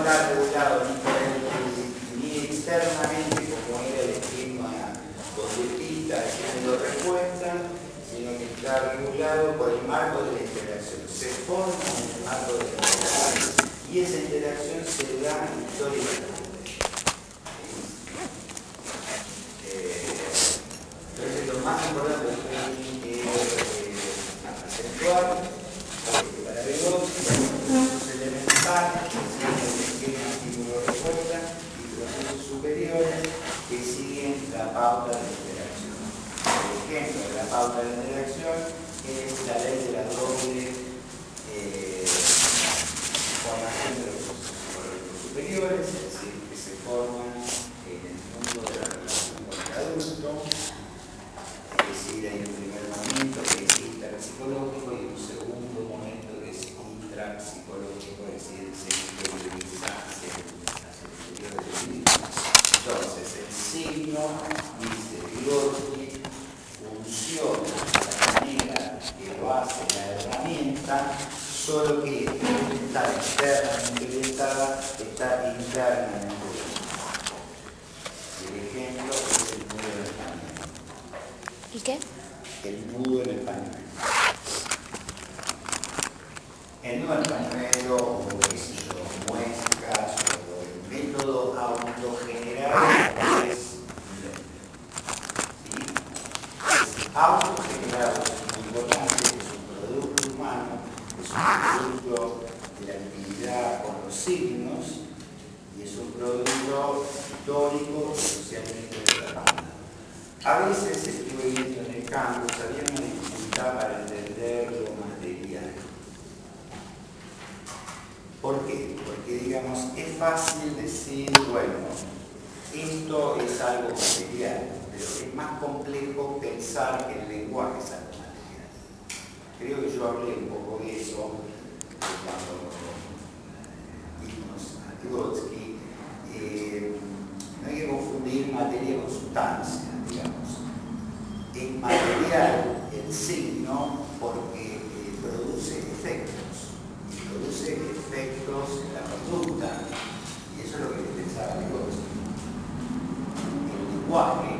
está regulado ni externamente como era el esquema donde haciendo respuesta, sino que está regulado por el marco de la interacción. Se forma en el marco de la interacción y esa interacción se da históricamente. Entonces lo más importante es acentuar para Vygotsky los elementales que siguen el esquema estímulo-respuesta y procesos superiores que siguen la pauta de interacción. Por ejemplo, la pauta de interacción es la ley de la doble formación de los procesos superiores, es decir, que se forman en el mundo de la relación con el adulto. Es decir, hay un primer momento que es interpsicológico y un segundo momento que es intrapsicológico, es decir, se interioriza hacia el interior del individuo. Entonces, el signo, dice Vygotsky, funciona de la manera que lo hace la herramienta, solo que está externamente orientada, está internamente orientada. El ejemplo es el nudo del pañuelo. ¿Y qué? El nudo del pañuelo. El nudo del pañuelo, o qué sé yo, muescas, o el método autogenerado es autogenerado, es muy importante, es un producto humano, es un producto de la actividad con los signos y es un producto histórico y socialmente determinado. A veces estuve viendo en el campus, había una dificultad para entender lo material. ¿Por qué? Porque, digamos, es fácil decir, bueno, esto es algo material, pero es más complejo pensar que el lenguaje es algo material. Creo que yo hablé un poco de eso cuando vimos a Vygotsky. No hay que confundir materia con sustancia, digamos. Es material el signo porque produce efectos. Y produce efectos en la conducta. Y eso es lo que pensaba Vygotsky. El lenguaje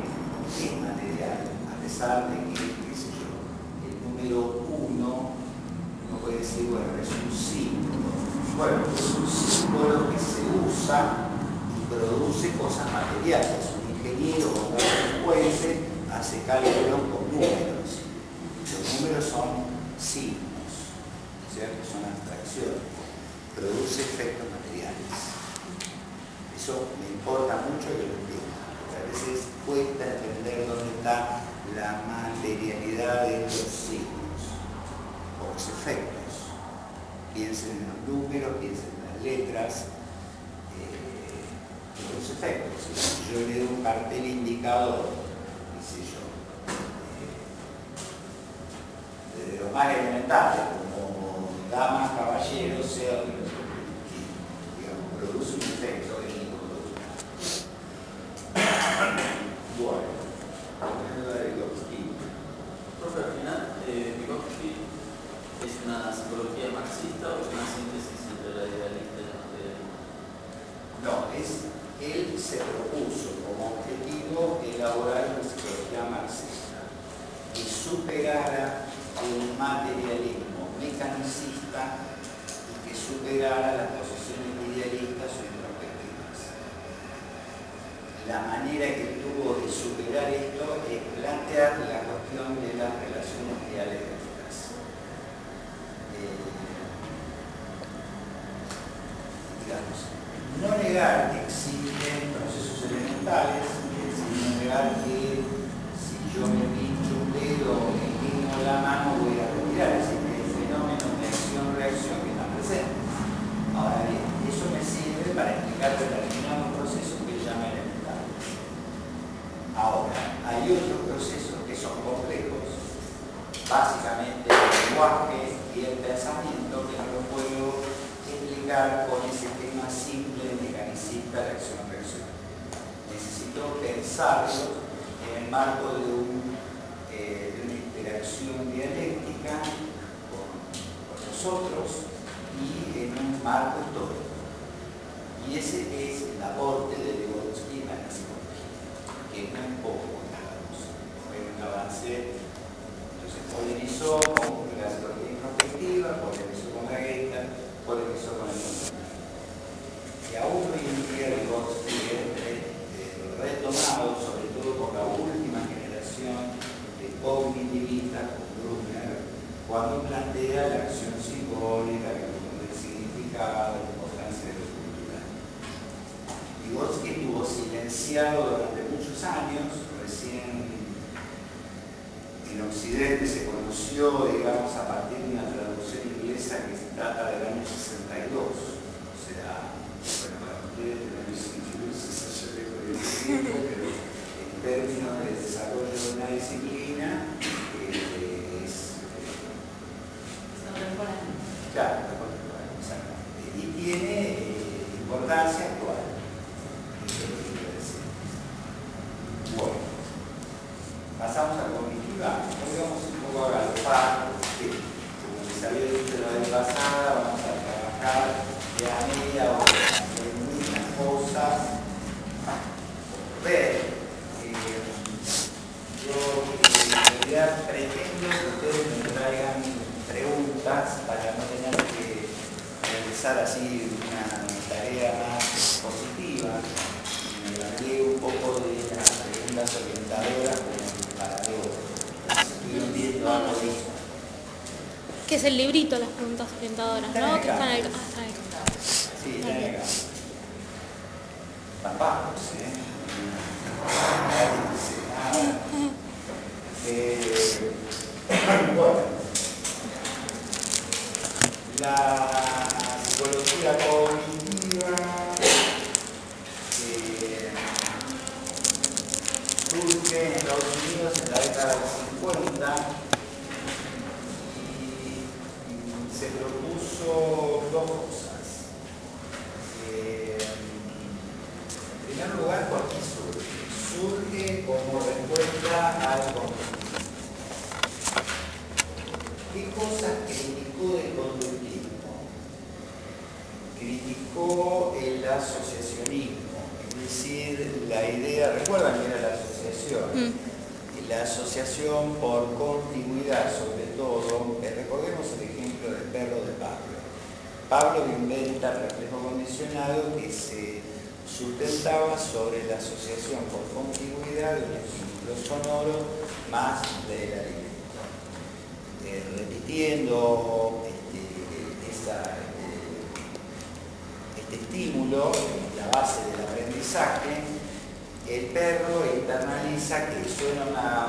es material, a pesar de que, qué sé yo, el número 1, uno puede decir, bueno, es un símbolo. Bueno, es un símbolo que se usa y produce cosas materiales. Un ingeniero o un juez hace cálculos con números. Los números son signos, ¿cierto? Son abstracciones. Produce efectos materiales. Eso me importa mucho que lo entienda. A veces cuesta entender dónde está la materialidad de los signos o los efectos. Piensen en los números, piensen en las letras, los efectos. Si yo le doy un cartel indicador, qué sé yo, desde los más elementales, como damas, caballeros, sea digamos, produce un efecto de bueno, volviendo a Vygotsky. Profe, al final, Vygotsky es una psicología marxista o es una síntesis entre la idealista y la materialista. No, él se propuso como objetivo elaborar una psicología marxista que superara el materialismo mecanicista y que superara las posiciones idealistas o introspectivas. La manera que tuvo de superar esto es plantear la cuestión de las relaciones dialécticas. Digamos, no negar que existen procesos elementales, es decir, no negar que si yo me pincho un dedo o me inclino la mano voy a retirar, es decir, que hay fenómenos de acción-reacción que están presentes. Ahora bien, eso me sirve para explicar determinados procesos que llaman elementales. Ahora, hay otros procesos que son complejos, básicamente el lenguaje y el pensamiento, que no lo puedo explicar con ese tema simple mecanicista de acción-reacción. Necesito pensarlo en el marco de una interacción dialéctica con nosotros y en un marco histórico. Y ese es el aporte de Vygotsky a la psicología, que no es poco, digamos, fue un avance. Entonces polemizó con la psicología introspectiva, polemizó con la Gestalt, polemizó con el concepto. Y aún hoy en día Vygotsky es retomado, sobre todo por la última generación de cognitivistas como Brunner, cuando plantea la acción simbólica, la cuestión del significado, la importancia de lo cultural. Vygotsky estuvo silenciado durante muchos años, recién en Occidente se conoció, digamos, a partir de una traducción inglesa que se trata del año 62. O sea, bueno, para ustedes tenemos sensación de tiempo, pero en términos de desarrollo de una disciplina, es contemporáneo. claro, exactamente. Y tiene importancia actual. Bueno, pasamos a la cognitiva. Hoy vamos un poco a galopar, porque como les había dicho la vez pasada, vamos a trabajar de a media hora en muchas cosas por ver. Yo en realidad pretendo que ustedes me traigan preguntas para no tener que realizar así una tarea más positiva. Me varié un poco de las preguntas orientadoras como para que estuvieron viendo algo de eso. Que es el librito, las preguntas orientadoras, ¿no? Que están ahí. Sí, están acá. Están bajos, bueno, la psicología cognitiva surge en Estados Unidos en la década del 50 y se propuso dos cosas. En primer lugar, ¿por qué surge? Surge como respuesta al conductismo. ¿Qué cosas criticó del conductismo? Criticó el asociacionismo, es decir, la idea, ¿recuerdan que era la asociación? La asociación por continuidad, sobre todo, recordemos el ejemplo del perro de Pablo. Pablo inventa el reflejo condicionado que se sustentaba sobre la asociación por continuidad de un estímulo sonoro más del alimento. Repitiendo este estímulo, la base del aprendizaje, el perro internaliza que suena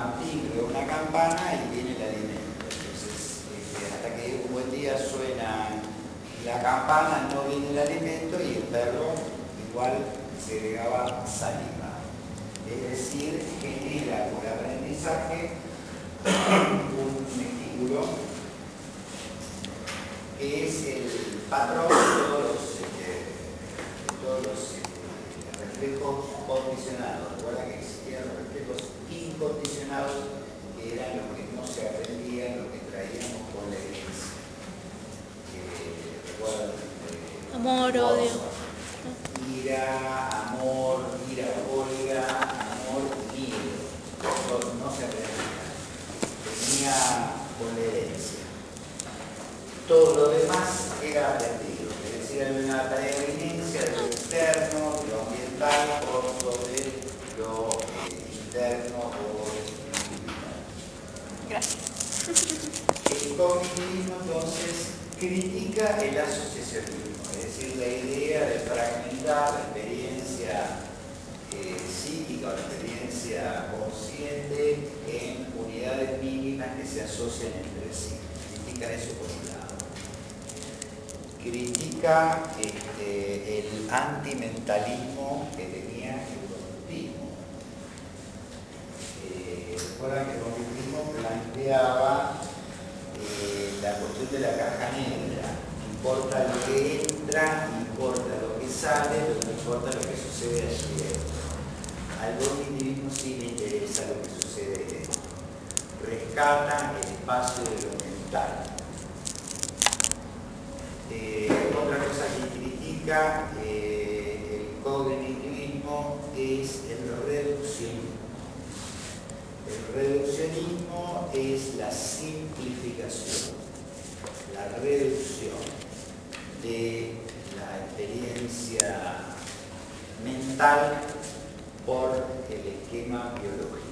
un timbre o una campana y viene el alimento. Entonces, hasta que un buen día suena la campana, no viene el alimento y el perro igual segregaba saliva. Es decir, genera por aprendizaje un estímulo que es el patrón de todos los reflejos condicionados. Recuerda que existían los reflejos incondicionados, que eran los que no se aprendían, los que traíamos con la herencia. ¿Recuerdan? Amor, odio. Ira, amor, ira, olga, amor, miedo. Eso no se aprendía. Venía con la herencia. Todo lo demás era aprendido. Es decir, hay una tarea de evidencia de lo externo, de lo ambiental, por sobre lo interno o individual. Gracias. El cognitivismo entonces critica el asociacionismo, es decir, la idea de fragmentar la experiencia psíquica o la experiencia consciente en unidades mínimas que se asocian entre sí. Critica eso por un lado. Critica el antimentalismo que tenía el conductismo. Recuerdan que el conductismo planteaba la cuestión de la caja negra. Importa lo que entra, importa lo que sale, pero no importa lo que sucede allí dentro. Al cognitivismo sí le interesa lo que sucede dentro. Rescata el espacio de lo mental. Otra cosa que critica reduccionismo es la simplificación, la reducción de la experiencia mental por el esquema biológico.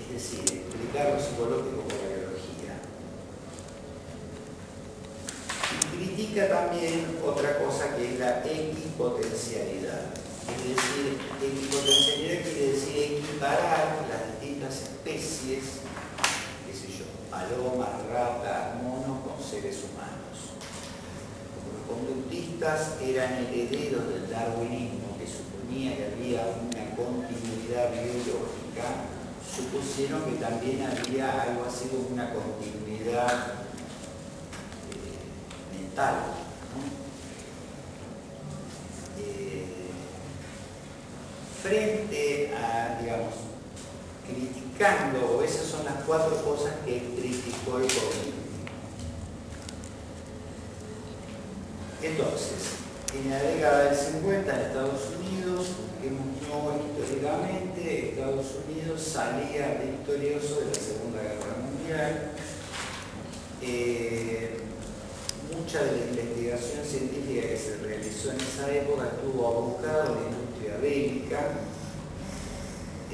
Es decir, explicar lo psicológico por la biología. Y critica también otra cosa que es la equipotencialidad. Es decir, equipotencialidad quiere decir equiparar las distintas especies, qué sé yo, palomas, ratas, monos con seres humanos. Como los conductistas eran herederos del darwinismo, que suponía que había una continuidad biológica, supusieron que también había algo así como una continuidad mental, ¿no? Frente a, digamos, criticando, o esas son las cuatro cosas que criticó el cognitivismo. Entonces, en la década del 50 en Estados Unidos, busquémoslo históricamente, Estados Unidos salía victorioso de la Segunda Guerra Mundial. Mucha de la investigación científica que se realizó en esa época estuvo abocada a la industria bélica y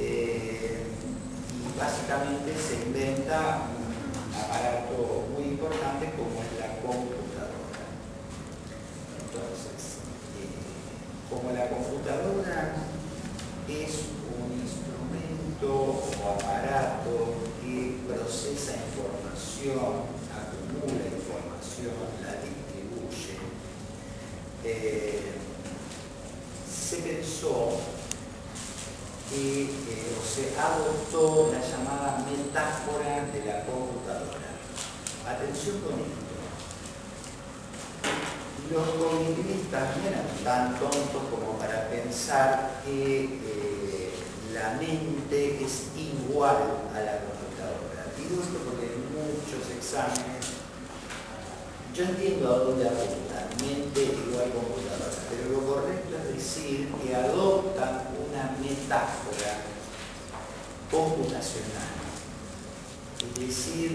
básicamente se inventa un aparato muy importante como es la computadora. Entonces, como la computadora es un instrumento o aparato que procesa información, acumula información, la distribuye, se pensó que o se adoptó la llamada metáfora de la computadora. Atención con esto. Los cognitivistas no eran tan tontos como para pensar que la mente es igual a la computadora. Digo esto porque en muchos exámenes yo entiendo a dónde apuntan, mente igual computadora, pero lo correcto es decir que adoptan una metáfora computacional. Es decir,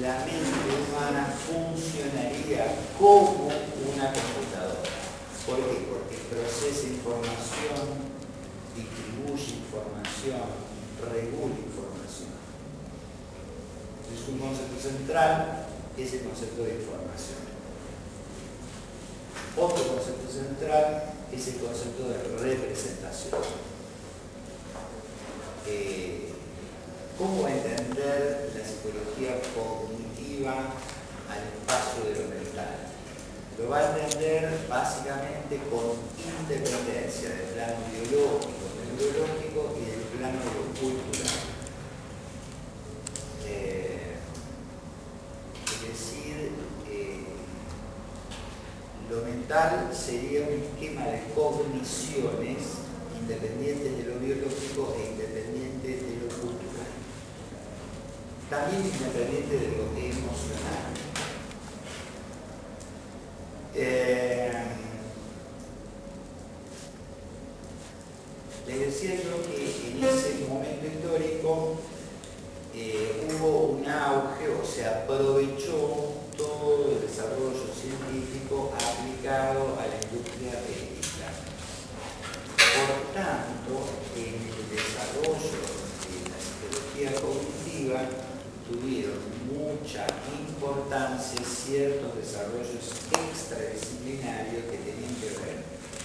la mente humana funcionaría como una computadora. ¿Por qué? Porque procesa información, distribuye información, regula información. Es un concepto central, es el concepto de información. Otro concepto central es el concepto de representación. ¿Cómo entender la psicología cognitiva al espacio de lo mental? Lo va a entender básicamente con independencia del plano biológico, neurológico y del plano de lo cultural. Es decir, lo mental sería un esquema de cogniciones independientes de lo biológico e independientes de lo cultural. También independiente de lo emocional. Les decía yo que en ese momento histórico hubo un auge, o se aprovechó todo el desarrollo científico aplicado a la industria bélica. Por tanto, en el desarrollo de la psicología cognitiva tuvieron mucha importancia ciertos desarrollos extradisciplinarios que tenían que ver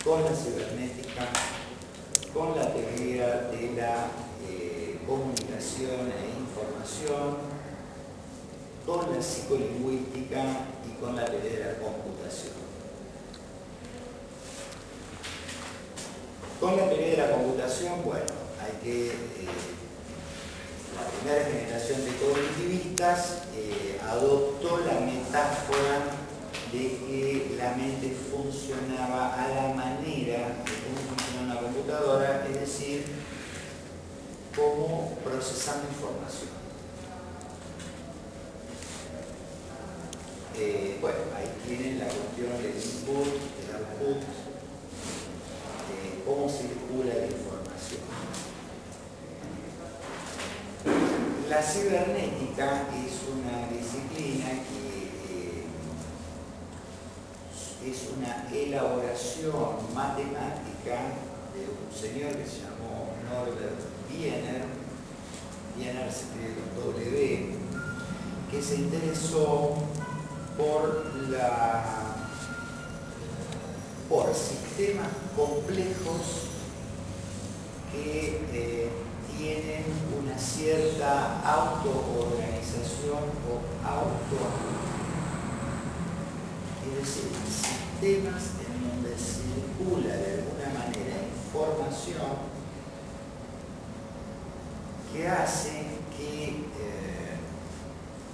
con la cibernética, con la teoría de la comunicación e información, con la psicolingüística y con la teoría de la computación. Con la teoría de la computación, bueno, hay que la primera generación de cognitivistas adoptó la metáfora de que la mente funcionaba a la manera de cómo funciona una computadora, es decir, como procesando información. Bueno, ahí tienen la cuestión del input, del output, cibernética es una disciplina que es una elaboración matemática de un señor que se llamó Norbert Wiener. Wiener se escribe con W, que se interesó por sistemas complejos que tienen una cierta autoorganización o es decir, sistemas en donde circula de alguna manera información que hacen que,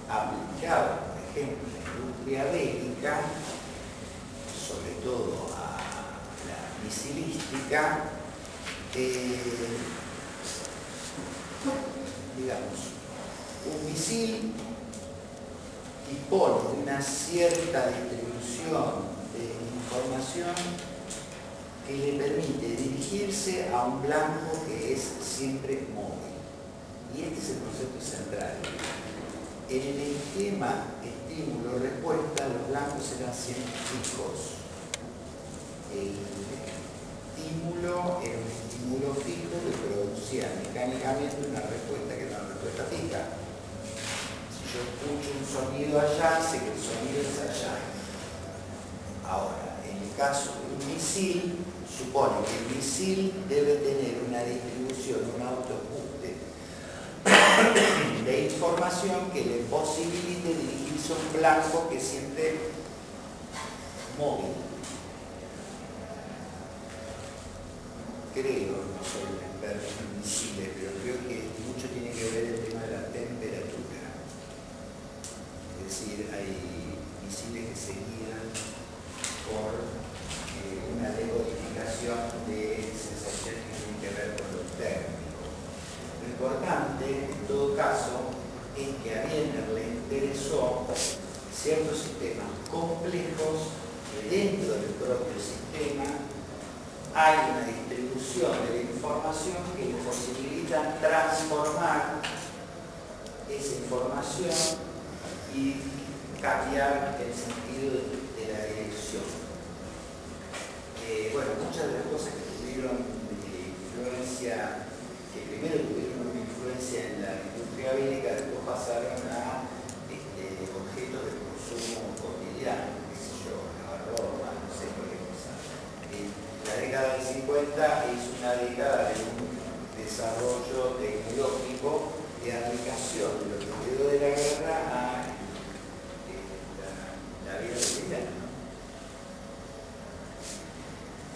aplicado, por ejemplo, en la industria bélica, sobre todo a la misilística, digamos, un misil dispone de una cierta distribución de información que le permite dirigirse a un blanco que es siempre móvil. Y este es el concepto central. En el esquema estímulo-respuesta, los blancos eran siempre fijos. El estímulo era un estímulo fijo que producía mecánicamente una respuesta que era una respuesta fija. Si yo escucho un sonido allá, sé que el sonido es allá. Ahora, en el caso de un misil, supone que el misil debe tener una distribución, un autoajuste de información que le posibilite dirigirse a un blanco que es siempre móvil. Creo, no soy un experto en misiles, pero creo que mucho tiene que ver el tema de la temperatura. Es decir, hay misiles que se guían por una decodificación de sensaciones que tienen que ver con lo térmico. Lo importante, en todo caso, es que a Wiener le interesó ciertos sistemas complejos que dentro del propio sistema hay una distribución de la información que le posibilita transformar esa información y cambiar el sentido de la dirección. Bueno, muchas de las cosas que tuvieron influencia, que primero tuvieron una influencia en la industria bélica, después pasaron a objetos de consumo cotidiano, qué sé yo, lavarropa, no sé qué cosa. La década del 50 es una década de un desarrollo tecnológico de aplicación de lo que quedó de la guerra a la vida cotidiana.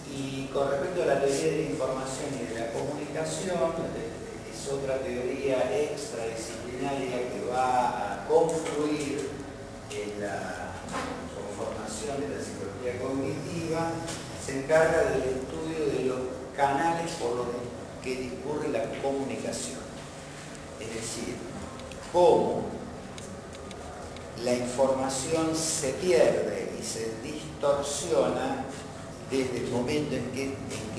Y con respecto a la teoría de la información y de la comunicación, es otra teoría extradisciplinaria que va a confluir en la conformación de la psicología cognitiva. Se encarga del estudio de los canales por los que discurre la comunicación. Es decir, cómo la información se pierde y se distorsiona desde el momento en que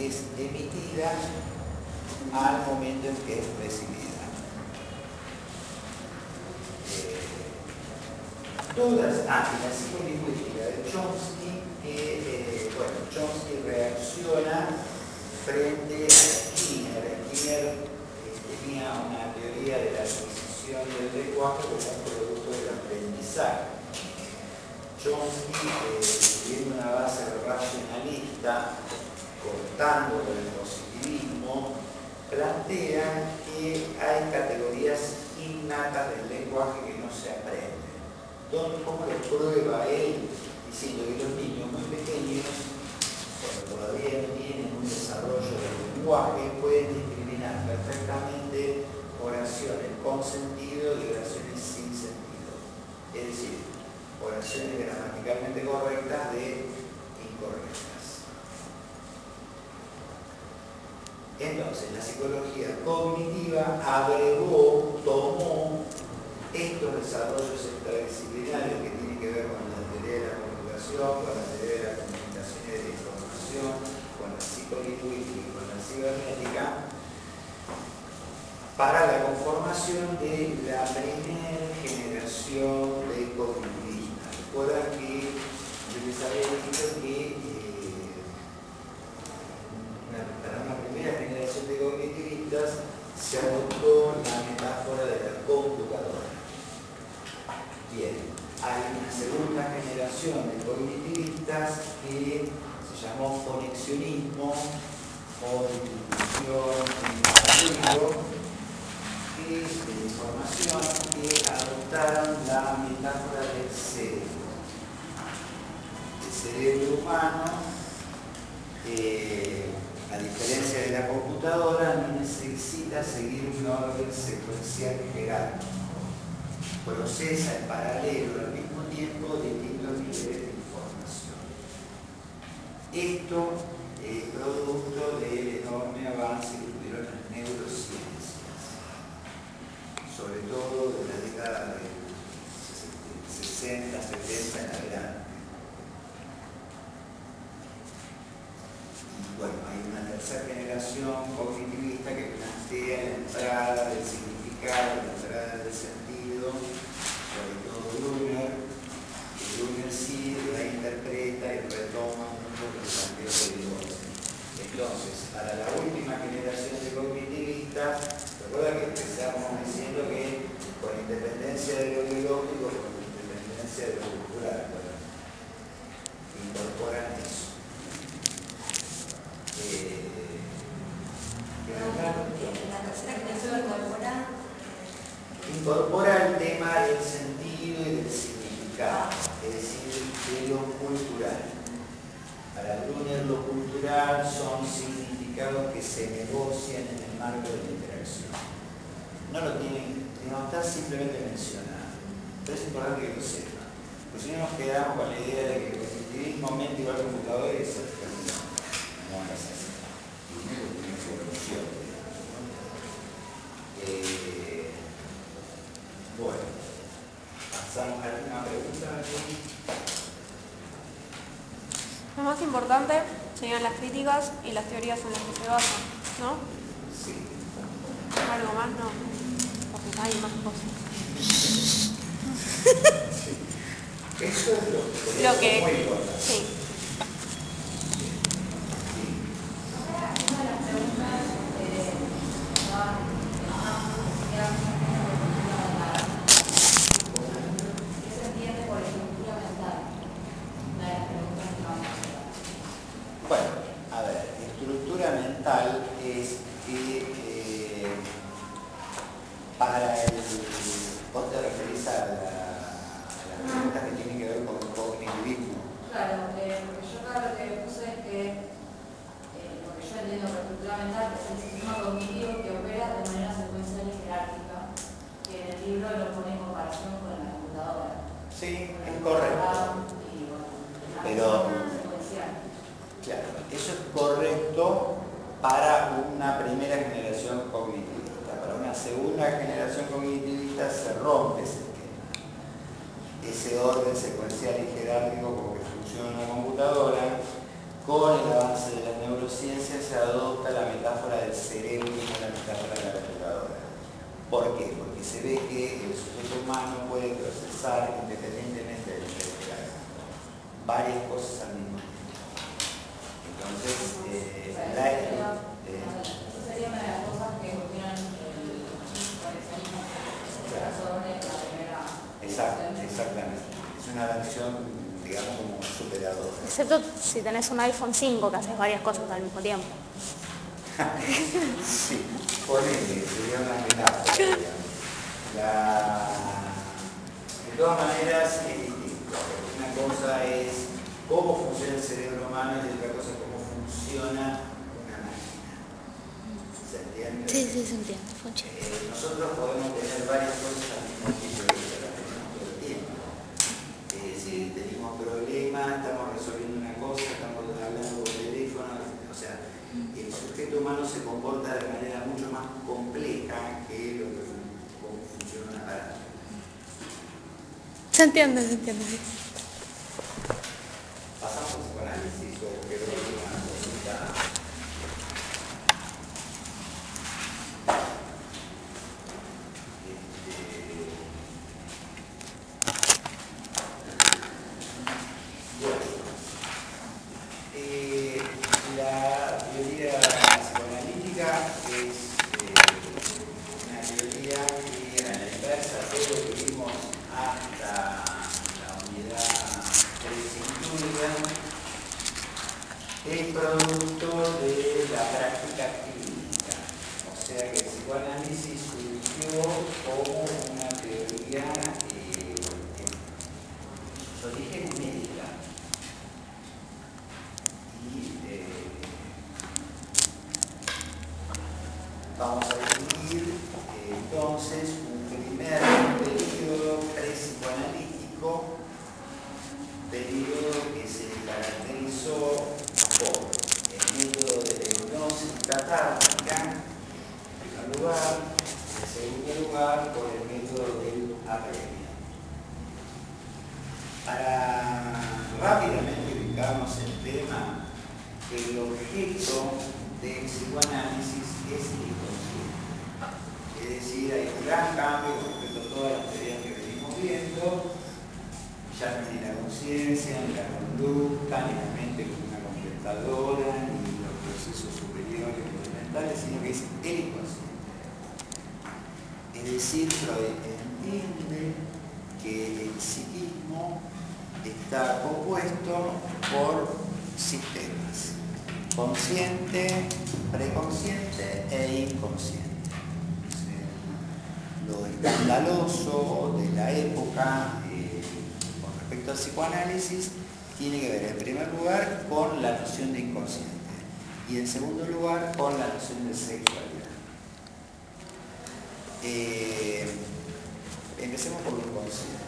es emitida al momento en que es recibida. La psicolingüística de Chomsky, Chomsky reacciona frente a Skinner. Skinner tenía una teoría de la adquisición del lenguaje como un producto del aprendizaje. Chomsky, tiene una base racionalista, cortando con el positivismo, plantea que hay categorías innatas del lenguaje que no se aprenden. ¿Cómo lo prueba él? Diciendo que los niños muy pequeños, cuando todavía no tienen un desarrollo del lenguaje, pueden discriminar perfectamente oraciones con sentido y oraciones sin sentido. Es decir, oraciones gramaticalmente correctas de incorrectas. Entonces, la psicología cognitiva tomó estos desarrollos extradisciplinarios que tienen que ver con la teoría de la comunicación, con la teoría de la comunicación y de la información, con la psicolingüística y con la cibernética, para la conformación de la primera generación de cognitivistas. Recuerda que yo les había dicho que para una primera generación de cognitivistas se adoptó la metáfora de la computadora. Bien, hay una segunda generación de cognitivistas que se llamó conexionismo o distribución en paralelo de información, que adoptaron la metáfora del cerebro. El cerebro humano, a diferencia de la computadora, no necesita seguir un orden secuencial jerárquico. Procesa en paralelo al mismo tiempo distintos niveles de información. Esto es producto del enorme avance que tuvieron las neurociencias, sobre todo de la década de 60, 70 en adelante. Y bueno, hay una tercera generación cognitivista que plantea la entrada del significado, la entrada del sentido, sobre todo Brunner. Brunner sí reinterpreta y retoma mucho lo que planteó de Vygotsky. Entonces, para la última generación de cognitivistas, recuerda que empezamos diciendo que con independencia de lo biológico, con independencia de lo cultural, bueno, incorporan eso. La tercera generación incorpora el tema del sentido y del significado, es decir, de lo cultural. Para Brunner, lo cultural son significados que se negocian en el marco de la interacción. No lo tienen, no está simplemente mencionado, pero es importante que lo sepan. Porque si no nos quedamos con la idea de que el cognitivismo mente igual computador es no es así. Primero tiene su evolución. Bueno, pasamos a alguna pregunta. Lo más importante serían las críticas y las teorías en las que se basan, ¿no? Sí. Algo más, no. Porque hay más cosas. Eso es lo que muy importante. Sí. Una de las preguntas ¿qué se entiende por estructura mental? Una de las preguntas que vamos a hacer. Bueno, a ver, estructura mental es que para el... ¿Vos te referís a las preguntas que tienen que ver con el cognitivismo? Claro, porque yo acá lo que puse es que lo que yo entiendo por estructura mental es el sistema cognitivo que opera de manera secuencial y jerárquica, que en el libro lo pone en comparación con la computadora. Sí, es correcto. Y bueno, Pero, secuencial. claro, eso es correcto para una primera generación cognitivista. Para una segunda generación cognitivista se rompe ese esquema. Ese orden secuencial y jerárquico como que funciona una computadora. Con el avance de las neurociencias se adopta la metáfora del cerebro y no la metáfora de la computadora. ¿Por qué? Porque se ve que el sujeto humano puede procesar independientemente del cerebro varias cosas al mismo tiempo. Entonces, Esa sería una de las cosas que cuestionan el conexionismo. Sobre la primera. Exactamente. Es una versión, digamos, como superadora. Excepto si tenés un iPhone 5 que haces varias cosas al mismo tiempo. Sí, ponele, sería una metáfora, digamos. De todas maneras, es distinto. Una cosa es cómo funciona el cerebro humano y otra cosa es cómo funciona una máquina. ¿Se entiende? Sí, se entiende. Nosotros podemos tener varias cosas al mismo tiempo, las tenemos todo el tiempo. Si tenemos problemas, estamos resolviendo una cosa, estamos hablando por teléfono, o sea, el sujeto humano se comporta de manera mucho más compleja que cómo funciona un aparato. Se entiende, sí. ¿Pasamos al psicoanálisis o quedó una cosita? producto de la práctica clínica. O sea que el psicoanálisis surgió como una teoría de origen médica. Y vamos a definir entonces un primer periodo prepsicoanalítico, periodo que se caracterizó por el método de la hipnosis catártica, en primer lugar, en segundo lugar, por el método del apremio. Para rápidamente ubicarnos en el tema, el objeto del psicoanálisis es el inconsciente. Es decir, hay un gran cambio con respecto a todas las teorías que venimos viendo, ya no ni la conciencia, ni la conducta, ni la mente como una completadora, ni los procesos superiores ni mentales, sino que es el inconsciente. Es decir, Freud entiende que el psiquismo está compuesto por sistemas: consciente, preconsciente e inconsciente. Lo escandaloso de la época con respecto al psicoanálisis tiene que ver en primer lugar con la noción de inconsciente y en segundo lugar con la noción de sexualidad. Empecemos por lo inconsciente.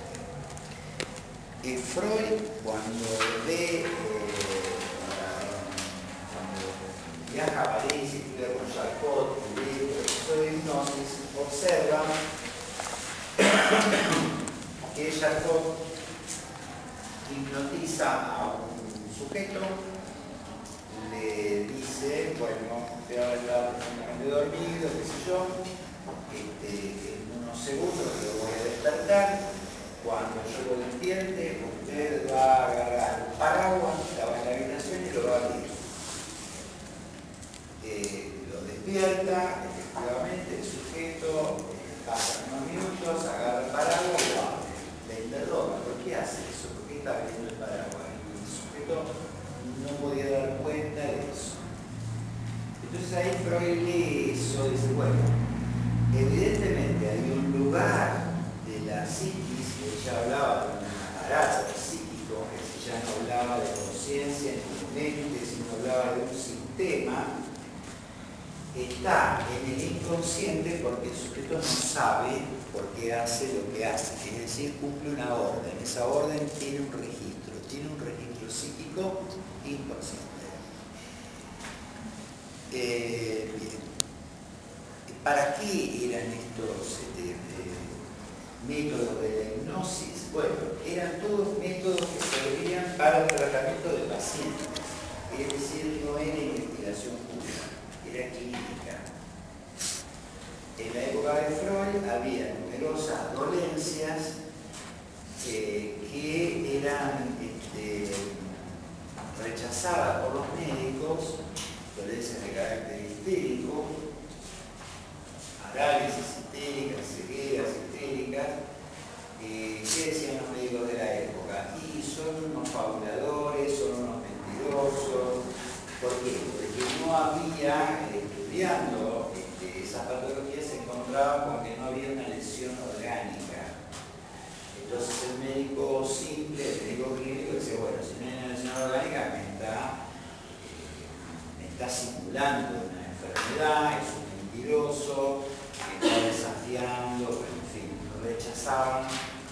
Freud, cuando viaja a París y estudia con Charcot y lee el proceso de hipnosis, observa que Charcot hipnotiza a un sujeto, le dice, bueno, usted ahora está profundamente dormido, qué sé yo, en unos segundos lo voy a despertar. Cuando yo lo despierte, usted va a agarrar un paraguas, la va en la habitación y lo va a abrir. Lo despierta, efectivamente, el sujeto pasa unos minutos, agarra el paraguas y lo abre. Le interroga, ¿por qué hace eso? ¿Por qué está abriendo el paraguas? Y el sujeto no podía dar cuenta de eso. Entonces ahí Freud lee eso y dice, bueno, evidentemente hay un lugar de la psiquis, que ya hablaba de un aparato psíquico, que ya no hablaba de conciencia ni de mente, sino hablaba de un sistema, está en el inconsciente porque el sujeto no sabe por qué hace lo que hace, es decir, cumple una orden. Esa orden tiene un registro psíquico inconsciente. Bien. ¿Para qué eran estos métodos de la hipnosis? Bueno, eran todos métodos que servían para el tratamiento de pacientes, es decir, no era investigación pura, era clínica. En la época de Freud había numerosas dolencias que eran rechazadas por los médicos, dolencias de carácter histérico, parálisis histéricas, cegueras histéricas. ¿Qué decían los médicos de la época? Y son unos fabuladores, son unos mentirosos. ¿Por qué? Porque no había, estudiando esas patologías, se encontraba con que no había una lesión orgánica. Entonces el médico simple, el médico clínico, dice, bueno, si no hay una lesión orgánica, me está simulando una enfermedad, es un mentiroso, que está desafiando, en fin, rechazaban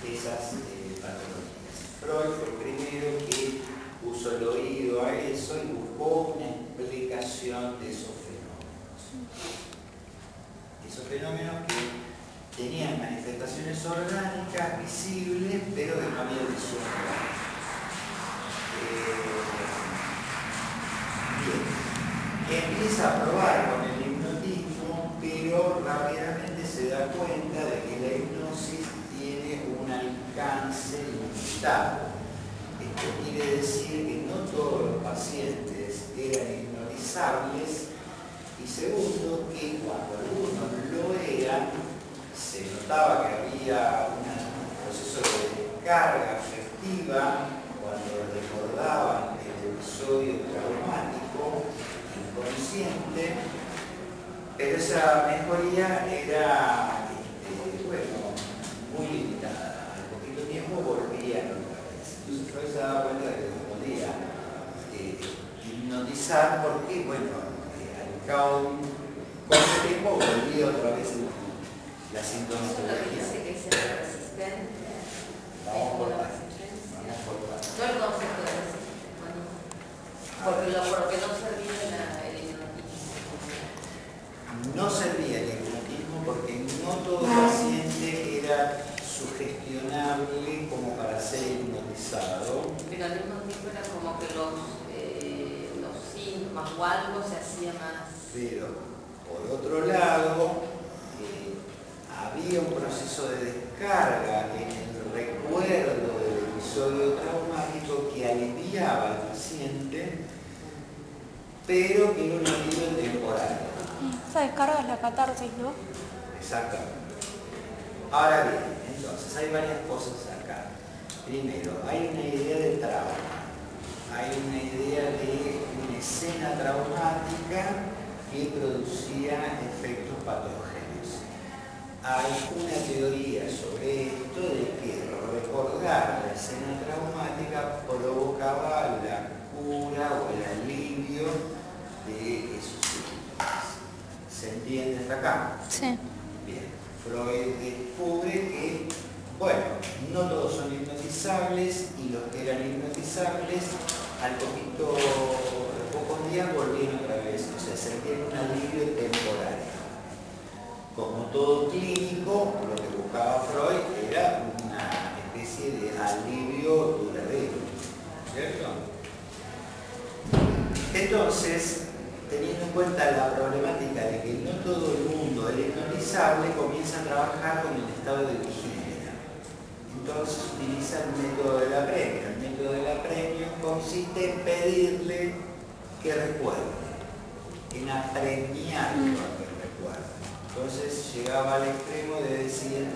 esas patologías. Freud fue el primero que puso el oído a eso y buscó una explicación de esos fenómenos. Esos fenómenos que tenían manifestaciones orgánicas visibles, pero que no había visión orgánica. Bien. Empieza a probar con el hipnotismo, pero rápidamente se da cuenta de que la hipnosis tiene un alcance limitado. Esto quiere decir que no todos los pacientes eran hipnotizables, y segundo, que cuando algunos lo eran, se notaba que había un proceso de descarga afectiva cuando recordaban el episodio traumático inconsciente, pero esa mejoría era bueno, muy limitada. Al poquito tiempo volvían otra vez. Entonces Freud se daba cuenta de que no podía hipnotizar porque, bueno, al cabo de un corto tiempo volvía otra vez la sintomatología. Dice que es el resistente. Vamos por la partes. resistencia. Vamos por partes. No el concepto de resistencia. Porque no servía el hipnotismo. No servía el hipnotismo porque no todo paciente era sugestionable como para ser hipnotizado. Pero al mismo tiempo era como que los síntomas o algo se hacía más. Pero, por otro lado, había un proceso de descarga en el recuerdo del episodio traumático que aliviaba al paciente, pero que era un alivio temporal. Esa descarga es la catarsis, ¿no? Exactamente. Ahora bien, entonces hay varias cosas acá. Primero, hay una idea de trauma, hay una idea de una escena traumática que producía efectos patógenos. Hay una teoría sobre esto de que recordar la escena traumática provocaba la cura o el alivio de esos síntomas. ¿Se entiende hasta acá? Sí. Bien, Freud descubre que, bueno, no todos son hipnotizables y los que eran hipnotizables al pocos días volvían otra vez, o sea, sentían un alivio temporal. Como todo clínico, lo que buscaba Freud era una especie de alivio duradero, ¿cierto? Entonces, teniendo en cuenta la problemática de que no todo el mundo era hipnotizable, comienza a trabajar con el estado de vigilia. Entonces utiliza el método del apremio. El método del apremio consiste en pedirle que recuerde, en apremiarlo a que recuerde. Entonces llegaba al extremo de decir,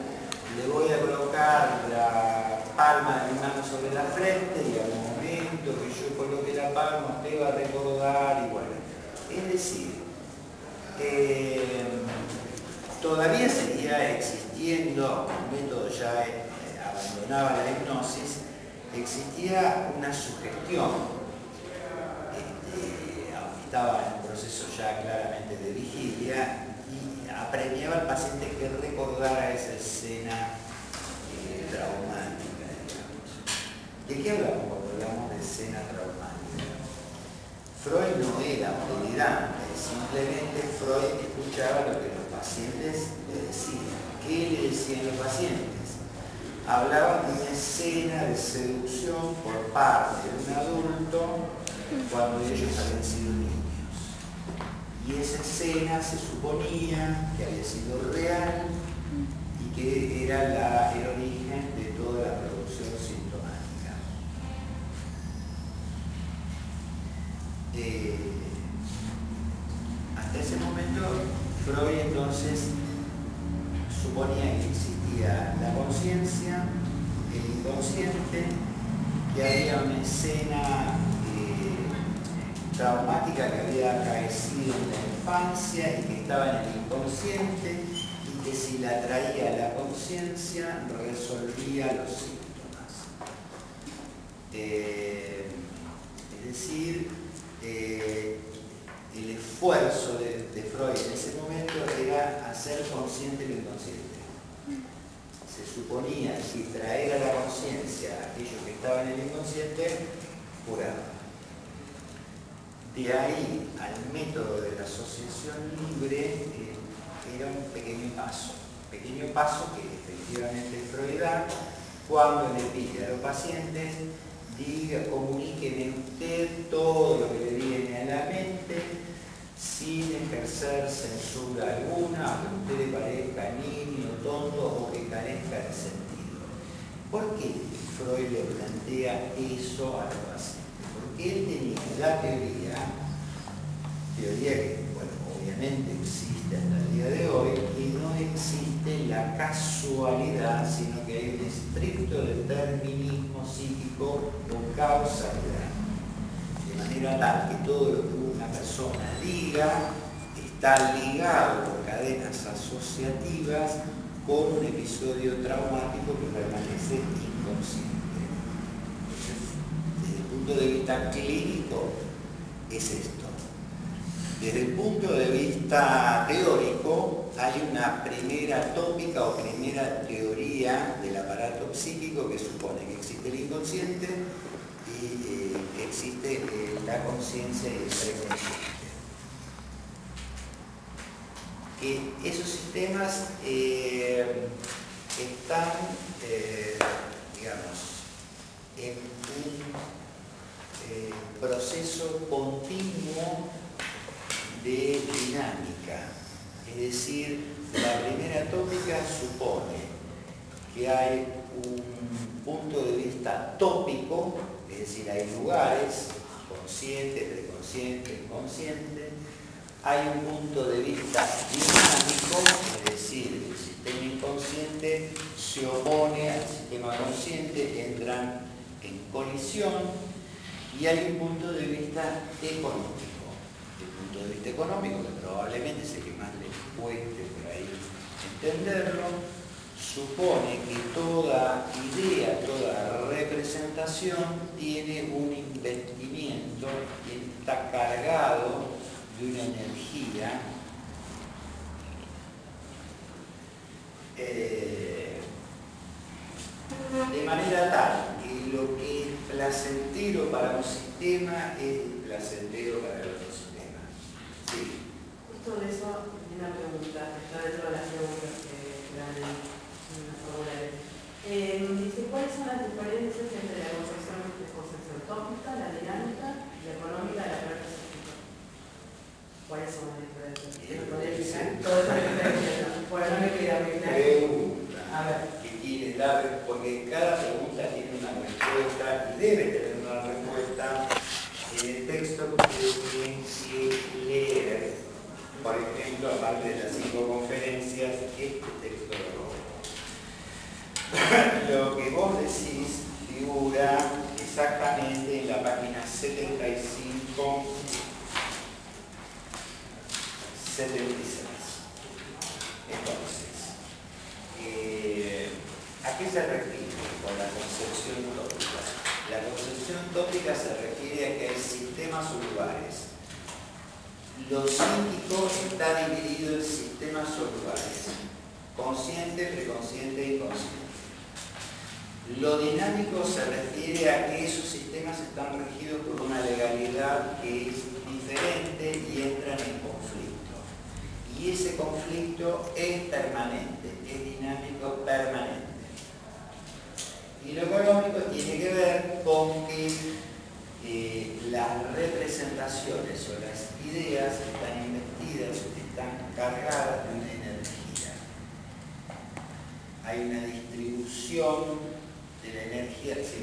le voy a colocar la palma de mi mano sobre la frente y al momento que yo coloque la palma usted va a recordar igual. Es decir, todavía seguía existiendo, un método ya abandonaba la hipnosis, existía una sugestión, aunque estaba en un proceso ya claramente de vigilia, y apremiaba al paciente que recordara esa escena traumática, digamos. ¿De qué hablamos cuando hablamos de escena traumática? Freud no era un delirante, simplemente Freud escuchaba lo que los pacientes le decían. ¿Qué le decían los pacientes? Hablaban de una escena de seducción por parte de un adulto cuando ellos habían sido niños. Y esa escena se suponía que había sido real y que era el origen de toda la producción sintomática. Hasta ese momento, Freud entonces suponía que existía la conciencia, el inconsciente, que había una escena traumática que había acaecido en la infancia y que estaba en el inconsciente y que si la traía a la conciencia resolvía los síntomas. Es decir, el esfuerzo de Freud en ese momento era hacer consciente lo inconsciente. Se suponía que traer a la conciencia aquello que estaba en el inconsciente curaba. De ahí al método de la asociación libre era un pequeño paso que efectivamente Freud da cuando le pide a los pacientes, comuníqueme usted todo lo que le viene a la mente sin ejercer censura alguna, aunque usted le parezca niño, tonto o que carezca de sentido. ¿Por qué Freud le plantea eso a los pacientes? Porque él tenía la teoría que, bueno, obviamente existe hasta el día de hoy, que no existe la casualidad, sino que hay un estricto determinismo psíquico o causalidad. De manera tal que todo lo que una persona diga está ligado por cadenas asociativas con un episodio traumático que permanece inconsciente. Entonces, desde el punto de vista clínico, es esto. Desde el punto de vista teórico, hay una primera tópica o primera teoría del aparato psíquico que supone que existe el inconsciente y que existe la conciencia y el preconsciente. Que esos sistemas están, digamos, en un proceso continuo de dinámica. Es decir, la primera tópica supone que hay un punto de vista tópico, es decir, hay lugares, consciente, preconsciente, inconsciente. Hay un punto de vista dinámico, es decir, el sistema inconsciente se opone al sistema consciente, entran en colisión, y hay un punto de vista económico. El punto de vista económico, que probablemente es el que más les cueste por ahí entenderlo, supone que toda idea, toda representación tiene un investimiento y está cargado de una energía de manera tal que lo que es placentero para un sistema es placentero para el otro sistema. Sí. Justo de eso, una pregunta, está dentro de las preguntas que dan en la formulario. Dice, ¿cuáles son las diferencias entre la concepción tópica, la dinámica y la económica de la práctica? ¿Cuáles son las diferencias? Todo eso es diferencia, por no me queda muy claro. Pregunta. A ver. ¿Qué quiere dar? Porque cada pregunta tiene una respuesta y debe tener una respuesta en el texto que ustedes tienen que leer. Por ejemplo, aparte de las 5 conferencias, este texto lo que vos decís figura exactamente en la página 75. 76. Entonces, ¿a qué se refiere con la concepción tópica? La concepción tópica se refiere a que hay sistemas o lugares. Lo psíquico está dividido en sistemas o lugares: consciente, preconsciente e inconsciente. Lo dinámico se refiere a que esos sistemas están regidos por una legalidad que es diferente y entran en conflicto. Y ese conflicto es permanente, es dinámico permanente. Y lo económico tiene que ver con que las representaciones o las ideas están investidas, están cargadas de una energía. Hay una distribución de la energía. Sí.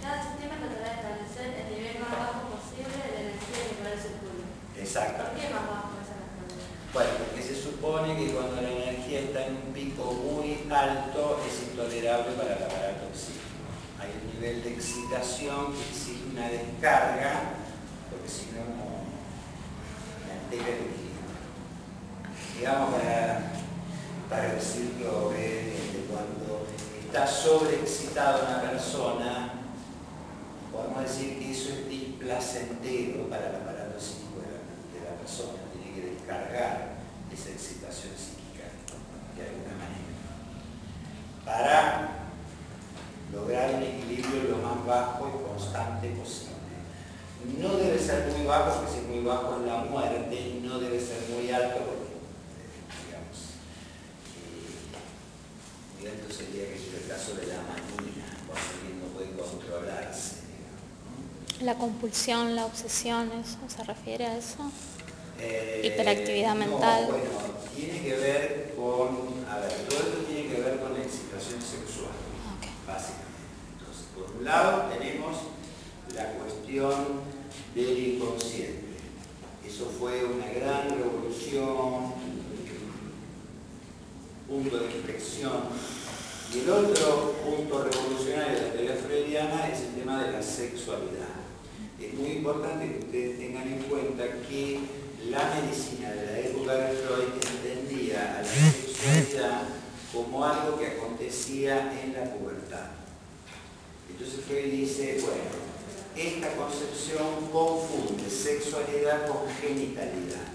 Cada sistema tratará de establecer el nivel más bajo posible de la energía que puede circular. Exacto. ¿Por qué más bajo esa energía? Bueno, porque se supone que cuando la energía está en un pico muy alto es intolerable para el aparato psíquico. Hay un nivel de excitación que exige una descarga, porque si no, no altera el equilibrio. Digamos, para decirlo brevemente, cuando está sobreexcitada una persona, podemos decir que eso es displacentero para el aparato psíquico de la persona. Tiene que descargar esa excitación psíquica de alguna manera para lograr un equilibrio lo más bajo y constante posible. No debe ser muy bajo, porque si es muy bajo es la muerte, no debe ser muy alto, porque, digamos, muy alto sería que es el caso de la manía, cuando alguien no puede controlarse. La compulsión, la obsesión, ¿eso se refiere a eso? Hiperactividad mental. No, bueno, tiene que ver con, a ver, todo esto tiene que ver con la excitación sexual, Okay. básicamente. Entonces, por un lado tenemos la cuestión del inconsciente. Eso fue una gran revolución, punto de inflexión Y el otro punto revolucionario de la teoría freudiana es el tema de la sexualidad. Es muy importante que ustedes tengan en cuenta que la medicina de la época de Freud entendía a la sexualidad como algo que acontecía en la pubertad. Entonces Freud dice, bueno, esta concepción confunde sexualidad con genitalidad.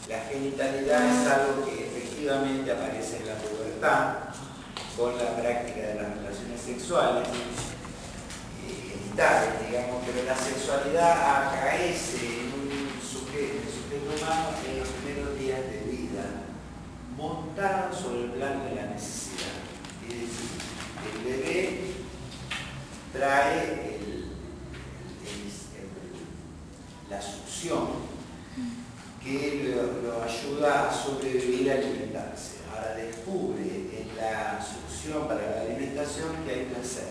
La genitalidad es algo que efectivamente aparece en la pubertad, con la práctica de las relaciones sexuales, genitales, digamos, pero la sexualidad acaece en un sujeto humano en los primeros días de vida, montado sobre el plano de la necesidad. Es decir, el bebé trae la succión que lo ayuda a sobrevivir y alimentarse. Ahora descubre en la succión para la alimentación que hay placer.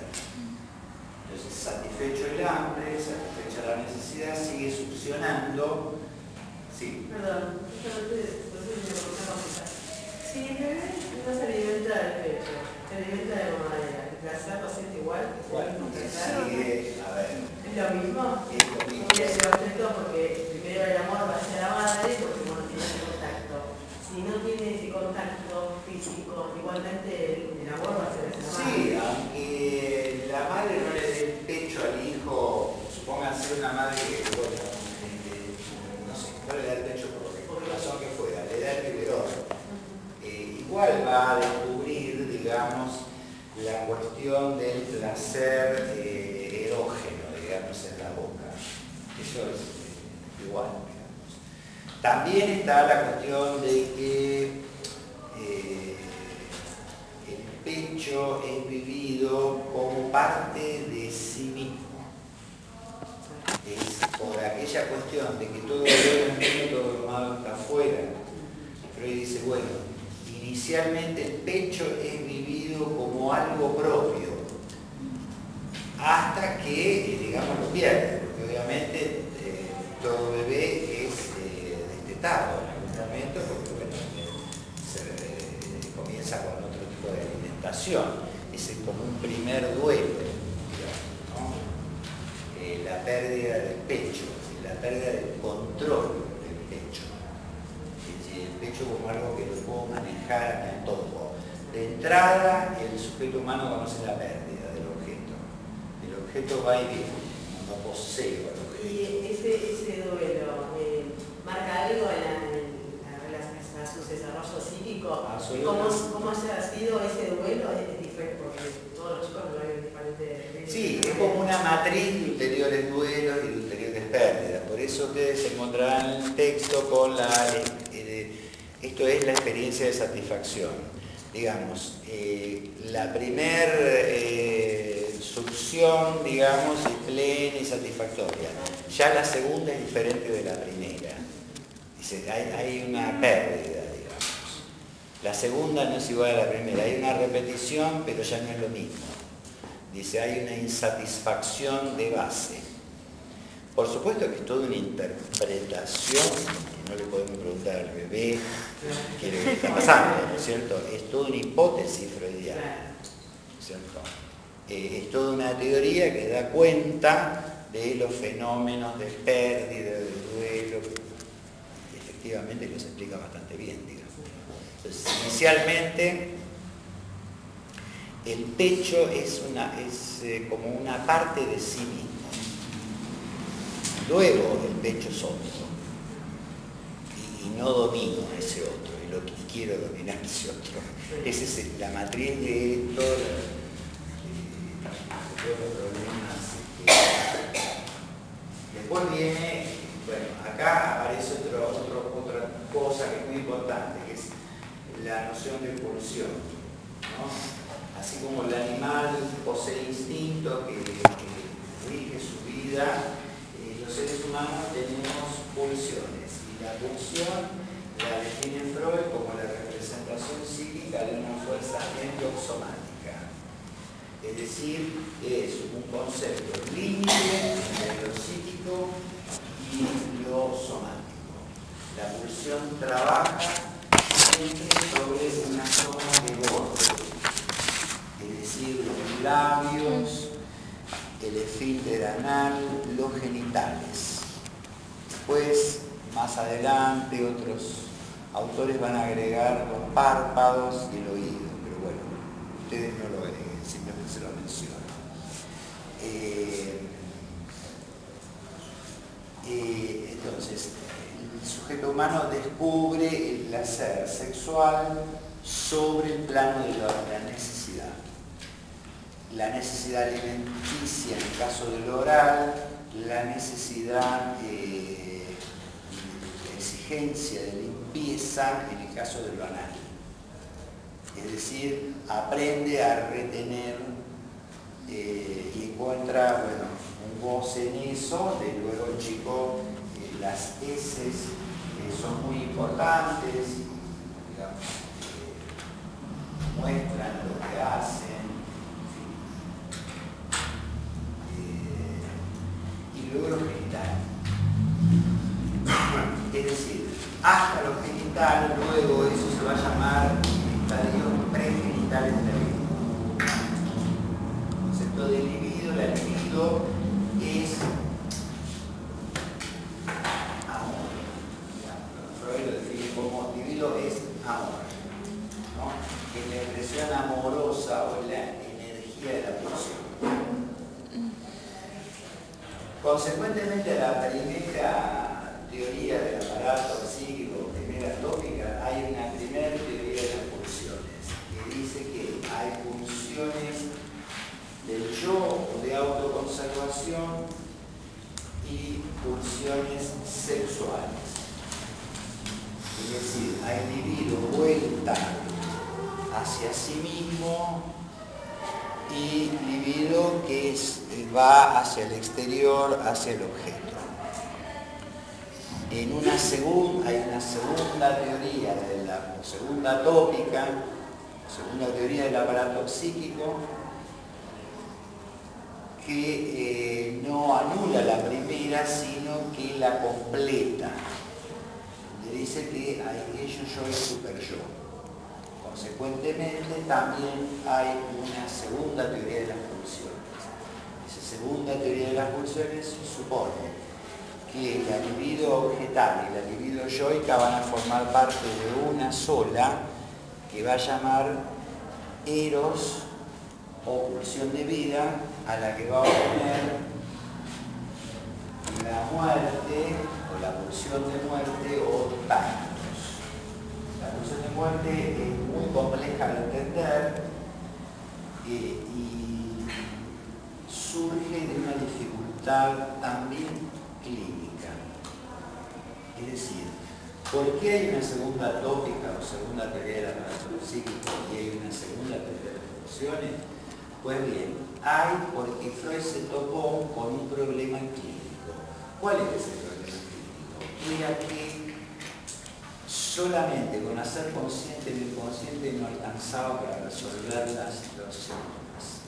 Entonces, satisfecho el hambre, satisfecha la necesidad, sigue succionando. Sí. Perdón, si el bebé no se alimenta del pecho, se alimenta de mamadera, ¿el placer lo siente igual? Bueno, sigue, a ver. ¿Es lo mismo? Es lo mismo. Porque primero el amor va a ser la madre porque no tiene ese contacto. Si no tiene ese contacto físico, igualmente el amor va a ser ese la madre. Sí, aunque la madre no le dé el pecho al hijo, supónganse una madre que, bueno, no sé, no le da el pecho por razón que fuera, le da el biberón. Igual va a descubrir, digamos, la cuestión del placer erógeno, digamos, en la boca. Eso es igual, digamos. También está la cuestión de que el pecho es vivido como parte de sí mismo. Es por aquella cuestión de que todo lo malo está afuera. Freud dice, bueno, inicialmente el pecho es vivido como algo propio, hasta que, digamos, lo pierde, porque obviamente todo bebé es destetado en algún momento, porque bueno, se comienza con otro tipo de alimentación. Es como un primer duelo, digamos, ¿no? La pérdida del pecho, la pérdida del control del pecho. El pecho como algo que lo puedo manejar en todo. De entrada, el sujeto humano conoce la pérdida del objeto. El objeto va y viene, no posee al objeto. Y ese duelo marca algo en su desarrollo psíquico. ¿Cómo haya sido ese duelo? Es diferente, porque todos los chicos lo ven diferente. Sí, es como una matriz de ulteriores duelos y de ulteriores pérdidas. Por eso ustedes encontrarán el texto con esto es la experiencia de satisfacción. Digamos, la primer succión, digamos, es plena y satisfactoria. Ya la segunda es diferente de la primera. Dice, hay una pérdida, digamos. La segunda no es igual a la primera. Hay una repetición, pero ya no es lo mismo. Dice, hay una insatisfacción de base. Por supuesto que es toda una interpretación, y no le podemos preguntar al bebé qué está pasando, ¿no es cierto? Es toda una hipótesis freudiana, ¿no es cierto? Es toda una teoría que da cuenta de los fenómenos de pérdida, de duelo, y efectivamente los explica bastante bien, digamos. Entonces, inicialmente, el pecho es como una parte de sí mismo. Luego el pecho es otro. Y no domino a ese otro, y quiero dominar a ese otro. Esa es la matriz de todos los problemas. Después viene, bueno, acá aparece otra cosa que es muy importante, que es la noción de pulsión, ¿no? Así como el animal posee instinto que rige su vida, los seres humanos tenemos pulsiones, y la pulsión la define Freud como la representación psíquica de una fuerza endosomática. Es decir, es un concepto límite entre lo psíquico y lo somático. La pulsión trabaja siempre sobre una zona de borde. labios, el esfínter anal, los genitales. Después, más adelante, otros autores van a agregar los párpados y el oído, pero bueno, ustedes no lo agreguen, simplemente se lo menciono. Entonces, el sujeto humano descubre el placer sexual sobre el plano de la necesidad. La necesidad alimenticia en el caso del oral, la necesidad de exigencia de limpieza en el caso de lo anal. Es decir, aprende a retener y encuentra, bueno, un goce en eso. De luego el chico, las heces son muy importantes, digamos, muestran lo que hacen, y luego los genitales. Es decir, hasta los genitales, luego eso se va a llamar estadios pregenitales de la vida. El concepto de libido, la libido es amor. Freud lo define como libido es amor, ¿no? Es la expresión amorosa o la energía de la pulsión. Consecuentemente, la primera teoría del aparato psíquico, primera tópica, hay una primera teoría de las pulsiones, que dice que hay pulsiones del yo o de autoconservación y pulsiones sexuales. Es decir, hay libido vuelta hacia sí mismo y libido que va hacia el exterior, hacia el objeto. Hay una segunda teoría, segunda tópica, segunda teoría del aparato psíquico, que no anula la primera, sino que la completa. Le dice que hay ello, yo y super yo. Consecuentemente, también hay una segunda teoría de las pulsiones. Esa segunda teoría de las pulsiones supone que la libido objetal y la libido yoica van a formar parte de una sola, que va a llamar eros o pulsión de vida, a la que va a poner la muerte o la pulsión de muerte o thanatos. La pulsión de muerte es muy compleja de entender y surge de una dificultad también clínica. Es decir, ¿por qué hay una segunda tópica o segunda teoría del aparato psíquico y hay una segunda teoría de las pulsiones? Pues bien, hay porque Freud se topó con un problema clínico. ¿Cuál es ese problema clínico? Era que solamente con hacer consciente el inconsciente no alcanzaba para resolver los síntomas.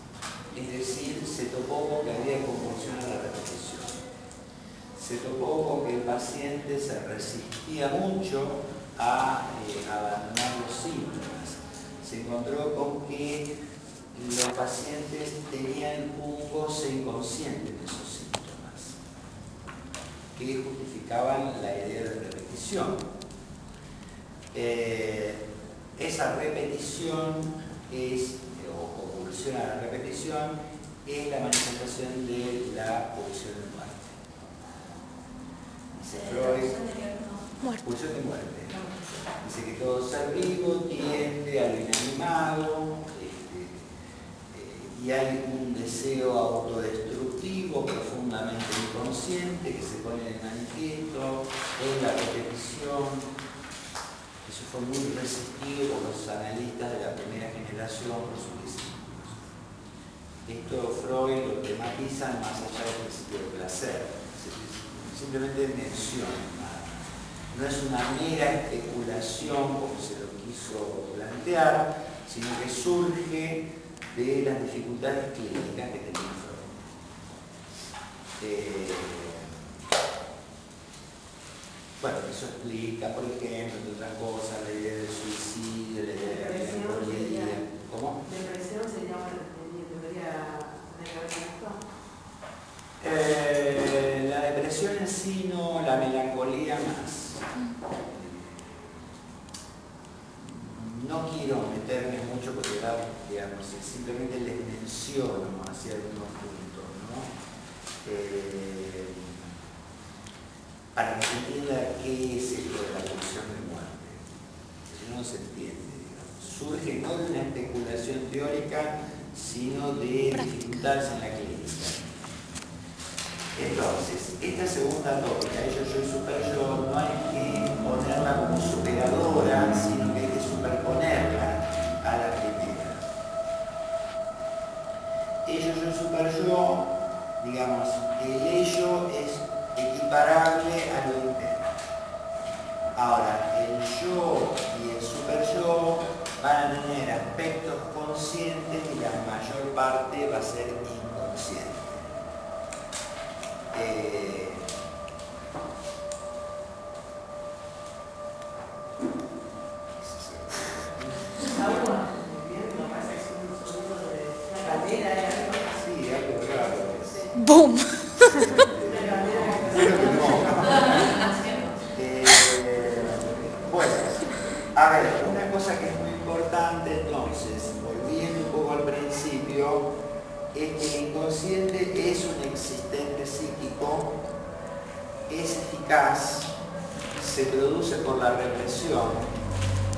Es decir, se topó con que había convulsión a la repetición. Se topó con que el paciente se resistía mucho a abandonar los síntomas. Se encontró con que los pacientes tenían un goce inconsciente de esos síntomas, que justificaban la idea de repetición. Esa repetición o pulsión a la repetición es la manifestación de la pulsión de muerte. Dice Freud, pulsión de muerte. Dice que todo ser vivo tiende a lo inanimado, y hay un deseo autodestructivo profundamente inconsciente que se pone de manifiesto en la repetición. Eso fue muy resistido por los analistas de la primera generación, por sus discípulos. Esto Freud lo tematiza más allá del principio de placer. Simplemente menciona. No es una mera especulación como se lo quiso plantear, sino que surge de las dificultades clínicas que tenía Freud. Bueno, eso explica, por ejemplo, entre otras cosas, la idea del suicidio, la idea de la melancolía. ¿Cómo? Depresión sería una teoría digamos, simplemente les menciono hacia algunos puntos, ¿no? Para que se entienda qué es esto de la pulsión de muerte. Eso no se entiende, digamos. Surge no de una especulación teórica, sino de dificultades en la clínica. Entonces, esta segunda tópica, yo y super-yo, no hay que ponerla como superadora, sino que hay que superponerla a la primera. Ello, yo, super-yo, digamos, el ello es equiparable a lo interno. Ahora, el yo y el super-yo van a tener aspectos conscientes y la mayor parte va a ser inconsciente. ¡Boom! Bueno, a ver, una cosa que es muy importante entonces, volviendo un poco al principio, es que el inconsciente es un existente psíquico, es eficaz, se produce por la represión.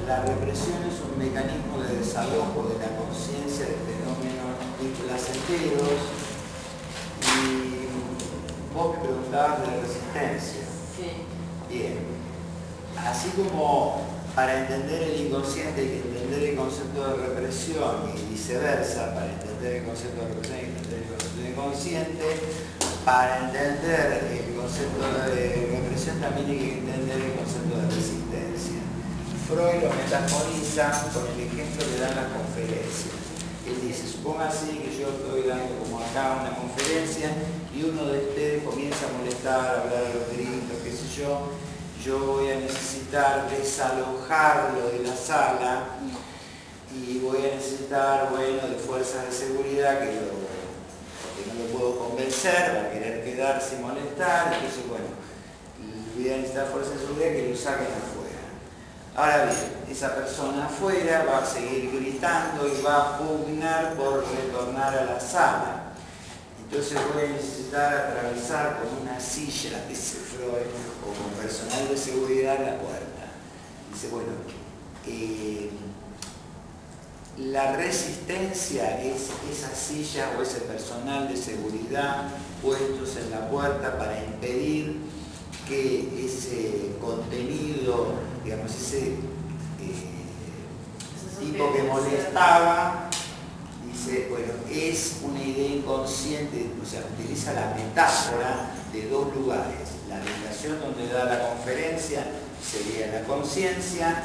La represión es un mecanismo de desalojo de la conciencia de fenómenos implacenteros. Y vos me preguntabas de la resistencia. Sí. Bien. Así como para entender el inconsciente hay que entender el concepto de represión y viceversa, para entender el concepto de represión hay que entender el concepto de inconsciente, para entender el concepto de represión también hay que entender el concepto de resistencia. Freud lo metaforiza con el ejemplo que dan las conferencias. Él dice, supóngase que yo estoy dando como acá una conferencia y uno de ustedes comienza a molestar, a hablar a los gritos, qué sé yo voy a necesitar desalojarlo de la sala y voy a necesitar, bueno, de fuerzas de seguridad porque no lo puedo convencer, va a querer quedarse y molestar, entonces bueno, voy a necesitar fuerzas de seguridad que lo saquen afuera. Ahora bien, esa persona afuera va a seguir gritando y va a pugnar por retornar a la sala. Entonces voy a necesitar atravesar con una silla, dice Freud, o con personal de seguridad la puerta. Dice, bueno, la resistencia es esa silla o ese personal de seguridad puestos en la puerta para impedir que ese contenido, digamos, ese tipo que molestaba, dice, bueno, es una idea inconsciente, o sea, utiliza la metáfora de dos lugares. La habitación donde da la conferencia sería la conciencia,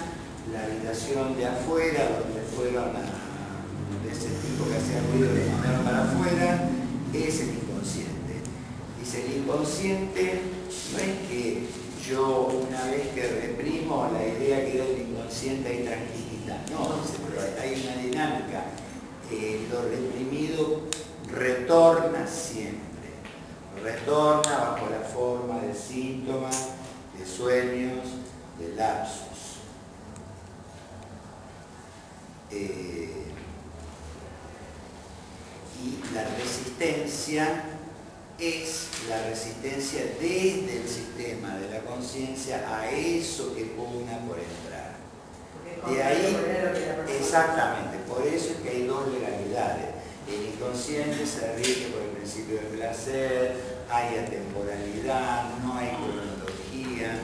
la habitación de afuera, donde fueron de ese tipo que hacía ruido y mandaron para afuera, es el inconsciente. Dice, el inconsciente no es que yo una vez que reprimo la idea que da el inconsciente ahí tranquilita, no, dice, pero hay una dinámica. Lo reprimido retorna siempre, retorna bajo la forma de síntomas, de sueños, de lapsus. Y la resistencia es la resistencia desde el sistema de la conciencia a eso que pugna por entrar. De ahí, exactamente, por eso es que hay dos legalidades. El inconsciente se rige por el principio del placer, hay atemporalidad, no hay cronología,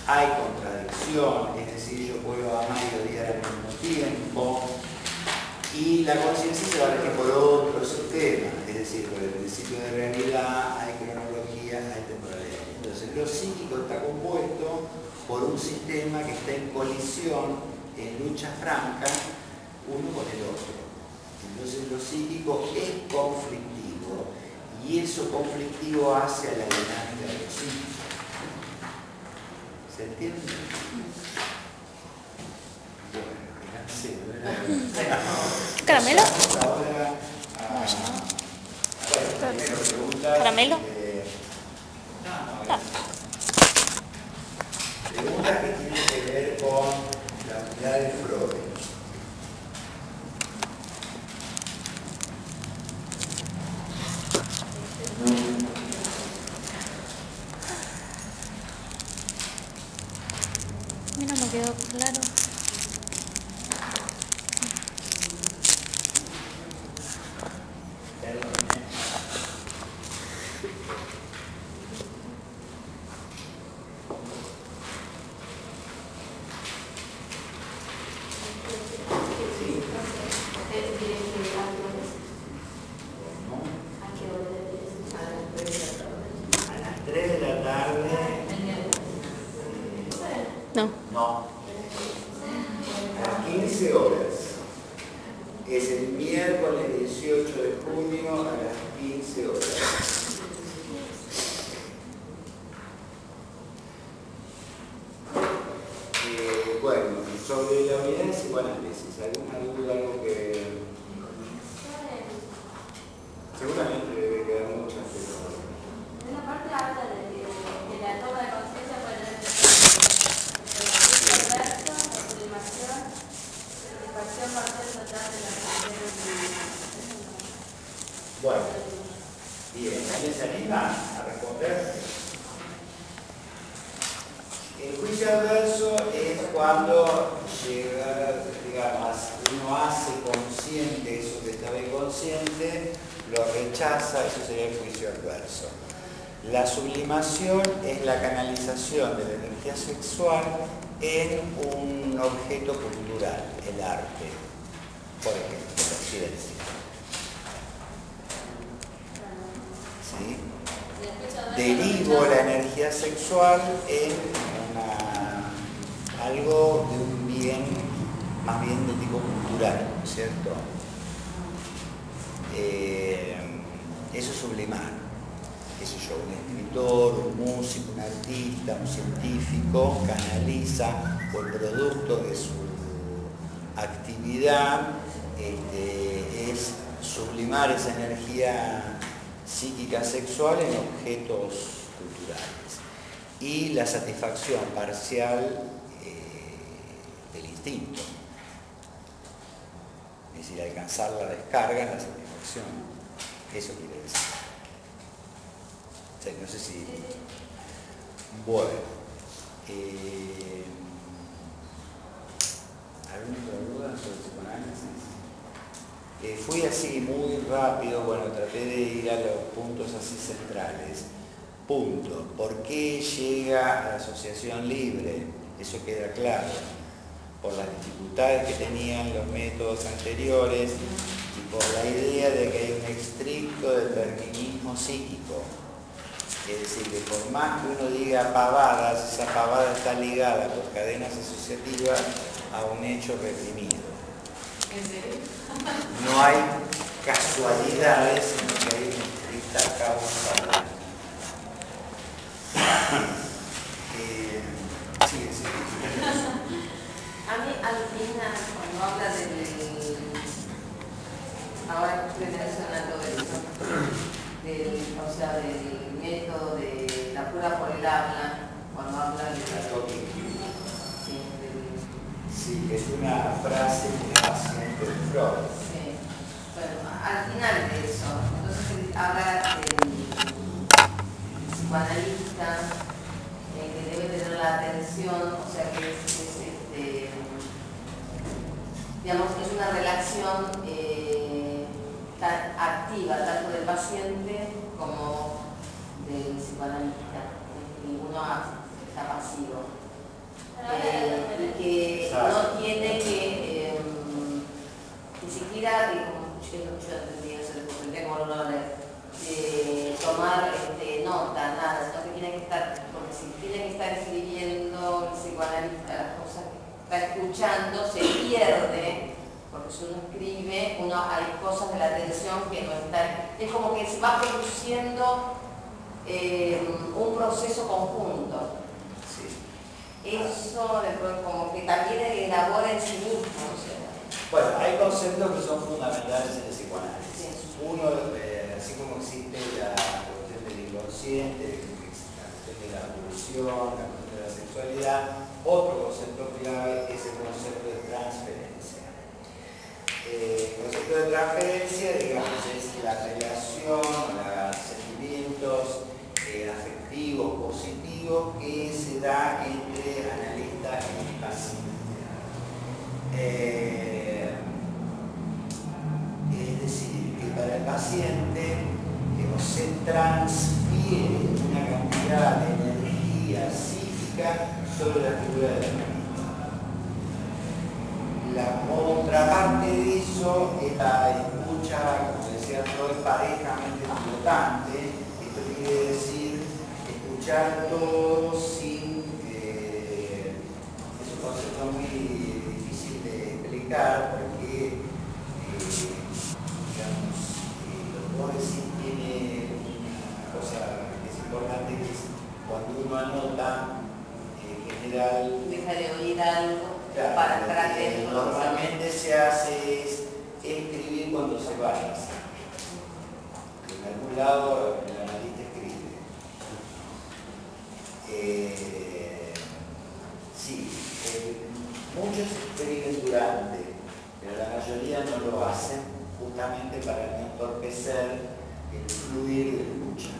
hay contradicción, es decir, yo puedo amar y odiar al mismo tiempo, y la conciencia se va a regir por otro sistema, es decir, por el principio de realidad, hay cronología, hay temporalidad. Entonces, lo psíquico está compuesto por un sistema que está en colisión, en lucha franca, uno con el otro. Entonces lo psíquico es conflictivo y eso conflictivo hace a la dinámica de lo psíquico. ¿Se entiende? Bueno, ¿Caramelo? Ahora primero preguntas. ¿Caramelo? Preguntas que tienen que ver con la unidad de Freud. No. A las 15 horas. Es el miércoles 18 de junio a las 15 horas. Bueno, sobre la unidad de psicoanálisis, ¿alguna duda, algo que...? Seguramente debe quedar muchas, pero... En la parte habla de la toma de conciencia para el verso, la sublimación, satisfacción parcial total de la realidad. Bueno, bien, ¿alguien se anima a responder? El juicio adverso es cuando llega, digamos, uno hace consciente eso que estaba inconsciente, lo rechaza, eso sería el juicio adverso. La sublimación es la canalización de la energía sexual en un objeto cultural, el arte, por ejemplo, así decir. ¿Sí? Derivo la energía sexual en algo de un bien, más bien de tipo cultural, ¿cierto? Eso es sublimar. Qué sé yo, un escritor, un músico, un artista, un científico canaliza o el producto de su actividad es sublimar esa energía psíquica sexual en objetos culturales y la satisfacción parcial del instinto, es decir, alcanzar la descarga en la satisfacción, eso quiere decir. O sea, no sé si... Bueno, ¿alguna otra duda sobre el psicoanálisis? Fui así muy rápido, bueno, traté de ir a los puntos así centrales. Punto. ¿Por qué llega a la asociación libre? Eso queda claro. Por las dificultades que tenían los métodos anteriores y por la idea de que hay un estricto determinismo psíquico. Es decir, que por más que uno diga pavadas, esa pavada está ligada por cadenas asociativas a un hecho reprimido. ¿En serio? No hay casualidades, sino que hay una estricta causalidad. Sí. A mí al final, cuando habla ahora que estoy mencionando del método de la prueba por el habla, cuando habla de sí, que es una frase que hace de Freud. Sí. Bueno, al final de eso, entonces habla del psicoanalista que debe tener la atención, o sea que digamos, es una relación tan activa, tanto del paciente como del psicoanalista, ninguno está pasivo. Y que no tiene que ni siquiera, como yo entendí eso, como no tomar nota, nada, sino que tiene que estar, porque si tiene que estar escribiendo el psicoanalista las cosas que está escuchando, se pierde, porque si uno escribe, hay cosas de la atención que no están, es como que se va produciendo un proceso conjunto. Eso como que también elabora en sí mismo. O sea. Bueno, hay conceptos que son fundamentales en el psicoanálisis. Sí. Uno, así como existe la cuestión del inconsciente, la cuestión de la pulsión, la cuestión de la sexualidad, otro concepto clave es el concepto de transferencia. El concepto de transferencia, digamos, es la relación, los sentimientos afectivos, positivos que se da entre analista y paciente. Es decir, que para el paciente se transfiere una cantidad de energía psíquica sobre la figura del analista. La contraparte de eso es la escucha, como decía Freud, parejamente flotante. Esto quiere decir escuchar todo sin... es un concepto muy difícil de explicar porque, digamos, lo que vos decís tiene una cosa que es importante, que es cuando uno anota, en general... Deja de oír algo, claro, para que normalmente se hace es escribir cuando se vaya. En algún lado el analista escribe. Sí, muchos escriben durante, pero la mayoría no lo hacen justamente para no entorpecer el fluir de la escucha.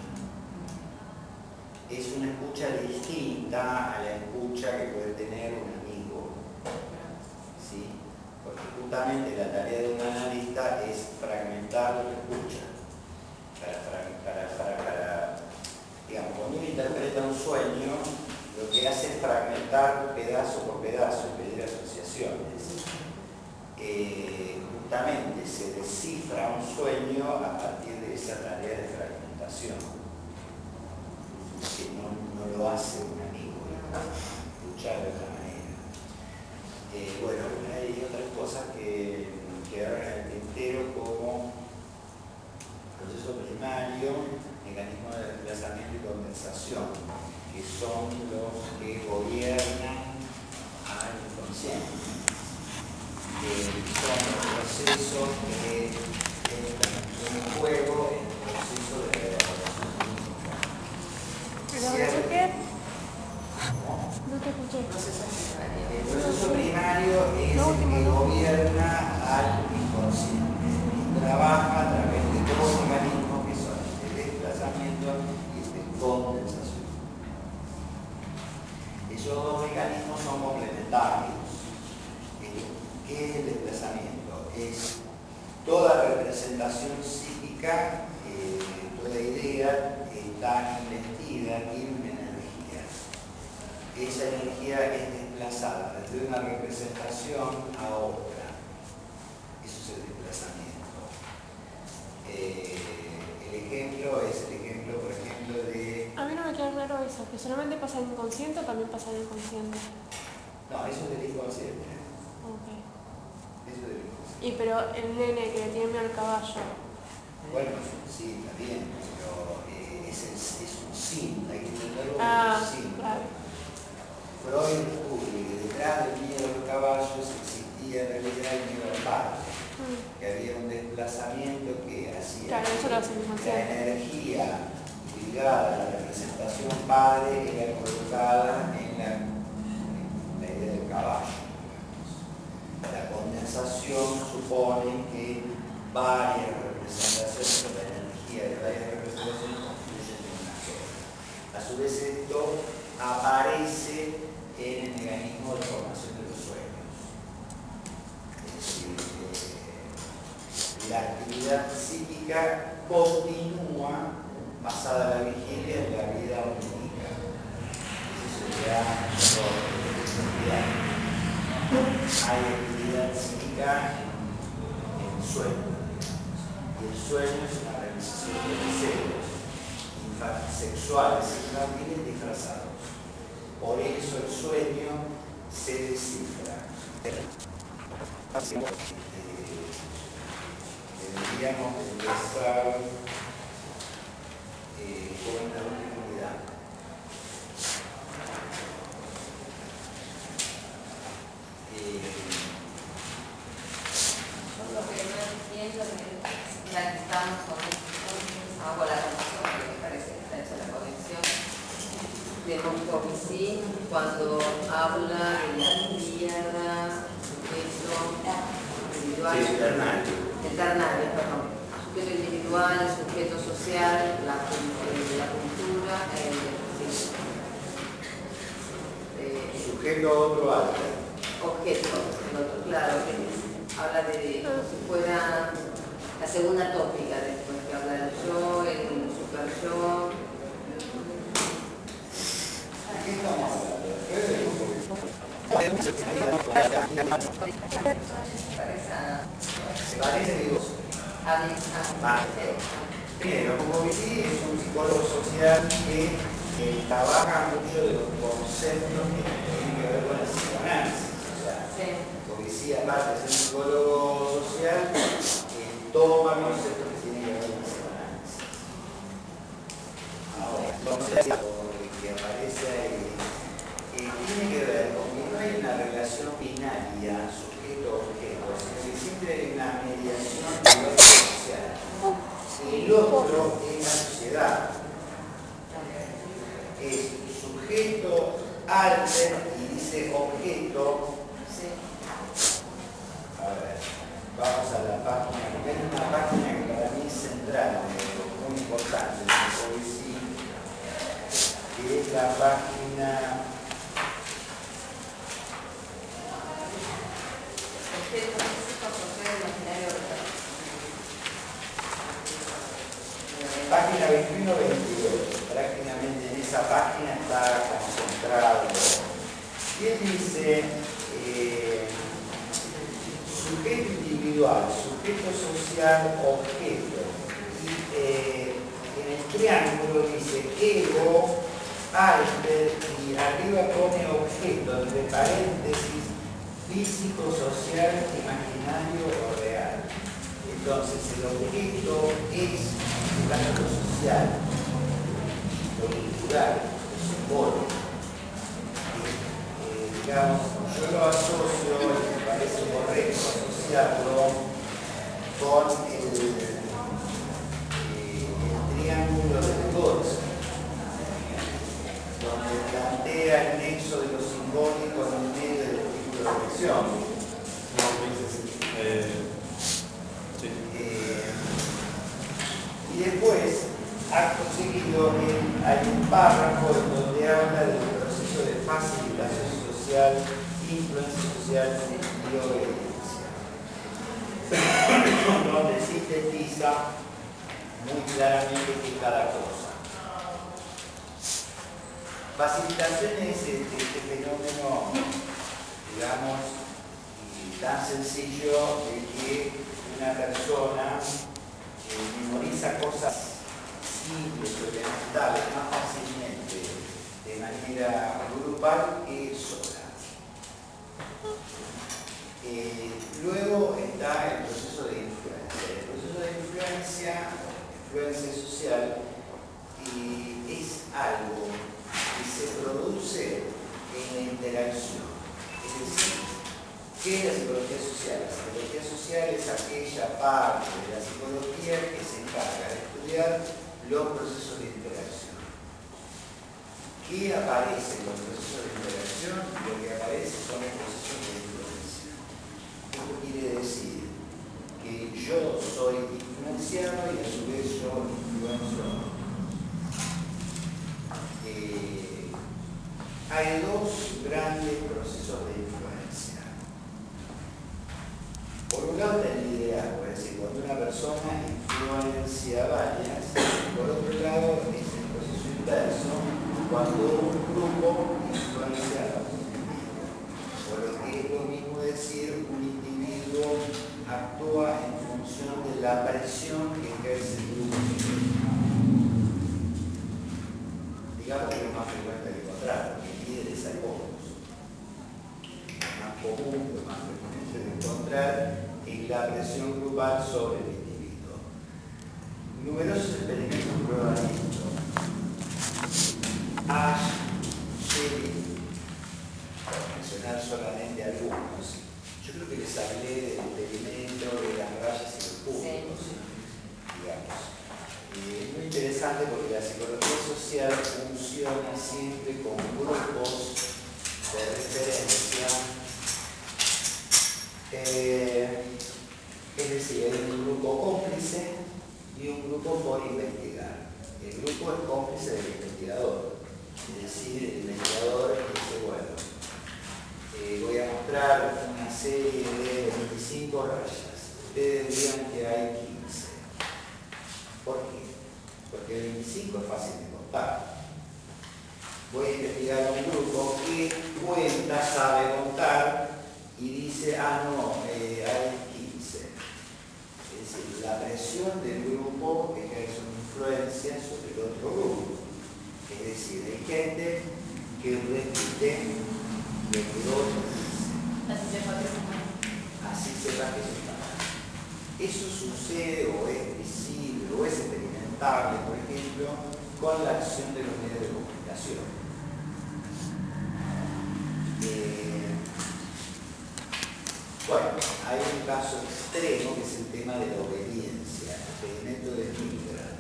Es una escucha distinta a la escucha que puede tener un amigo, ¿sí? Porque justamente la tarea de un analista es fragmentar lo que escucha. Digamos, cuando uno interpreta un sueño, lo que hace es fragmentar pedazo por pedazo y pedir asociaciones. Justamente se descifra un sueño a partir de esa tarea de fragmentación, que no lo hace un amigo, escuchar de otra manera. Bueno, hay otras cosas que quedaron en el tintero, como proceso primario, mecanismo de desplazamiento y condensación, que son los que gobiernan al inconsciente. Son los procesos que entran en juego en el proceso de elaboración. ¿Qué? No te escuché. El proceso primario es el que gobierna al inconsciente y trabaja a través de dos mecanismos que son el desplazamiento y el de condensación. Esos dos mecanismos son complementarios. ¿Qué es el desplazamiento? Es toda representación psíquica, toda idea está investida, tiene una energía. Esa energía es desplazada desde una representación a otra. Eso es el desplazamiento. El ejemplo es el ejemplo, por ejemplo, de... A mí no me queda claro eso, que solamente pasa en el inconsciente o también pasa en el consciente. No, eso es del inconsciente. Ok. Eso es del inconsciente. Y pero el nene que le tiene miedo al caballo. Bueno, sí, está bien, pero es un síntoma, hay que entenderlo como Ah, un síntoma. claro. Freud descubre que detrás del miedo a los caballos existía en realidad el miedo al padre, que había un desplazamiento que hacía Claro, eso lo hace el la inconsciente. energía ligada a la representación padre era colocada en la idea del caballo. La condensación supone que varias representaciones de la energía de varias representaciones confluyen en una sola. A su vez esto aparece en el mecanismo de formación de los sueños. Es decir, la actividad psíquica continúa basada en la vigilia en la vida onírica. Eso sería hay actividad psíquica en el sueño. Y el sueño es una realización de deseos sexuales infantiles disfrazados. Por eso el sueño se descifra. Deberíamos empezar con la última unidad. Lo que no entiendo es, ya que estamos con hago la relación, porque me parece que está hecha la conexión de Moscovici cuando habla de la tierra, sujeto individual, ternario, perdón, sujeto individual, sujeto social, la cultura, sujeto a otro alter. objeto, el otro, claro, que habla de como si fuera la segunda tópica después que habla del yo, el super yo. ¿Qué estamos hablando? Primero, como Vichy es un psicólogo social que trabaja mucho de los conceptos que tienen que ver con el psicoanálisis. O sea, porque sí, aparte de ser un psicólogo social, toma conceptos que tienen que ver con el psicoanálisis. Ahora, entonces, que aparece ahí, tiene que ver con que no hay una relación binaria sujeto-objeto, sino que siempre hay una mediación de lo social. El otro es la sociedad. Es sujeto, alter y dice objeto. A ver, vamos a la página, porque hay una página que para mí es central, muy importante, que es la página. Página 21-22, prácticamente en esa página está concentrado. Y él dice sujeto individual, sujeto social, objeto. Y en el triángulo dice ego, alter, y arriba pone objeto, entre paréntesis, físico, social, imaginario o real. Entonces el objeto es el acto social, lo cultural, lo simbólico. Digamos, yo lo asocio, y me parece correcto asociarlo con el triángulo de Gortz, donde plantea el nexo de lo simbólico en el medio del título de elección. Y después, acto seguido, hay un párrafo en donde habla del proceso de facilitación social, influencia social y obediencia, donde sintetiza muy claramente que cada cosa. Facilitación es este fenómeno, digamos, tan sencillo de que una persona memoriza cosas simples o elementales más fácilmente de manera grupal que sola. Luego está el proceso de influencia. El proceso de influencia social, es algo que se produce en la interacción. Es decir, ¿qué es la psicología social? La psicología social es aquella parte de la psicología que se encarga de estudiar los procesos de interacción. ¿Qué aparece en los procesos de interacción? Lo que aparece son los procesos de influencia. Esto quiere decir que yo soy influenciado y a su vez yo influencio. Hay dos grandes procesos de influencia. Por un lado está el liderazgo, es decir, cuando una persona influencia a varias. Por otro lado es el proceso inverso, cuando un grupo influencia a los individuos. Por lo que es lo mismo decir, un individuo actúa en función de la presión que ejerce el grupo. Digamos que es más frecuente que encontrar, porque líderes hay pocos. Lo más común, lo más frecuente de encontrar es la presión grupal sobre el individuo. Numerosos experimentos prueban esto. Ash, Shelley, por mencionar solamente algunos. Yo creo que les hablé del experimento de las rayas y los puntos, digamos. Es muy interesante porque la psicología social funciona siempre con grupos de referencia. Es decir, hay un grupo cómplice y un grupo por investigar. El grupo es cómplice del investigador. Es decir, el investigador dice, bueno, voy a mostrar una serie de 25 rayas. Ustedes digan que hay 15. ¿Por qué? Porque el 25 es fácil de contar. Voy a investigar un grupo que cuenta, sabe contar y dice, no, hay 15. Es decir, la presión del grupo ejerce una influencia sobre el otro grupo. Es decir, hay gente que repite lo que otro dice. Así sepa que es humano. Así sepa que es humano. Eso sucede o es visible o es experimentable, por ejemplo, con la acción de los medios de comunicación. Bueno, hay un caso extremo que es el tema de la obediencia, el experimento de Milgram.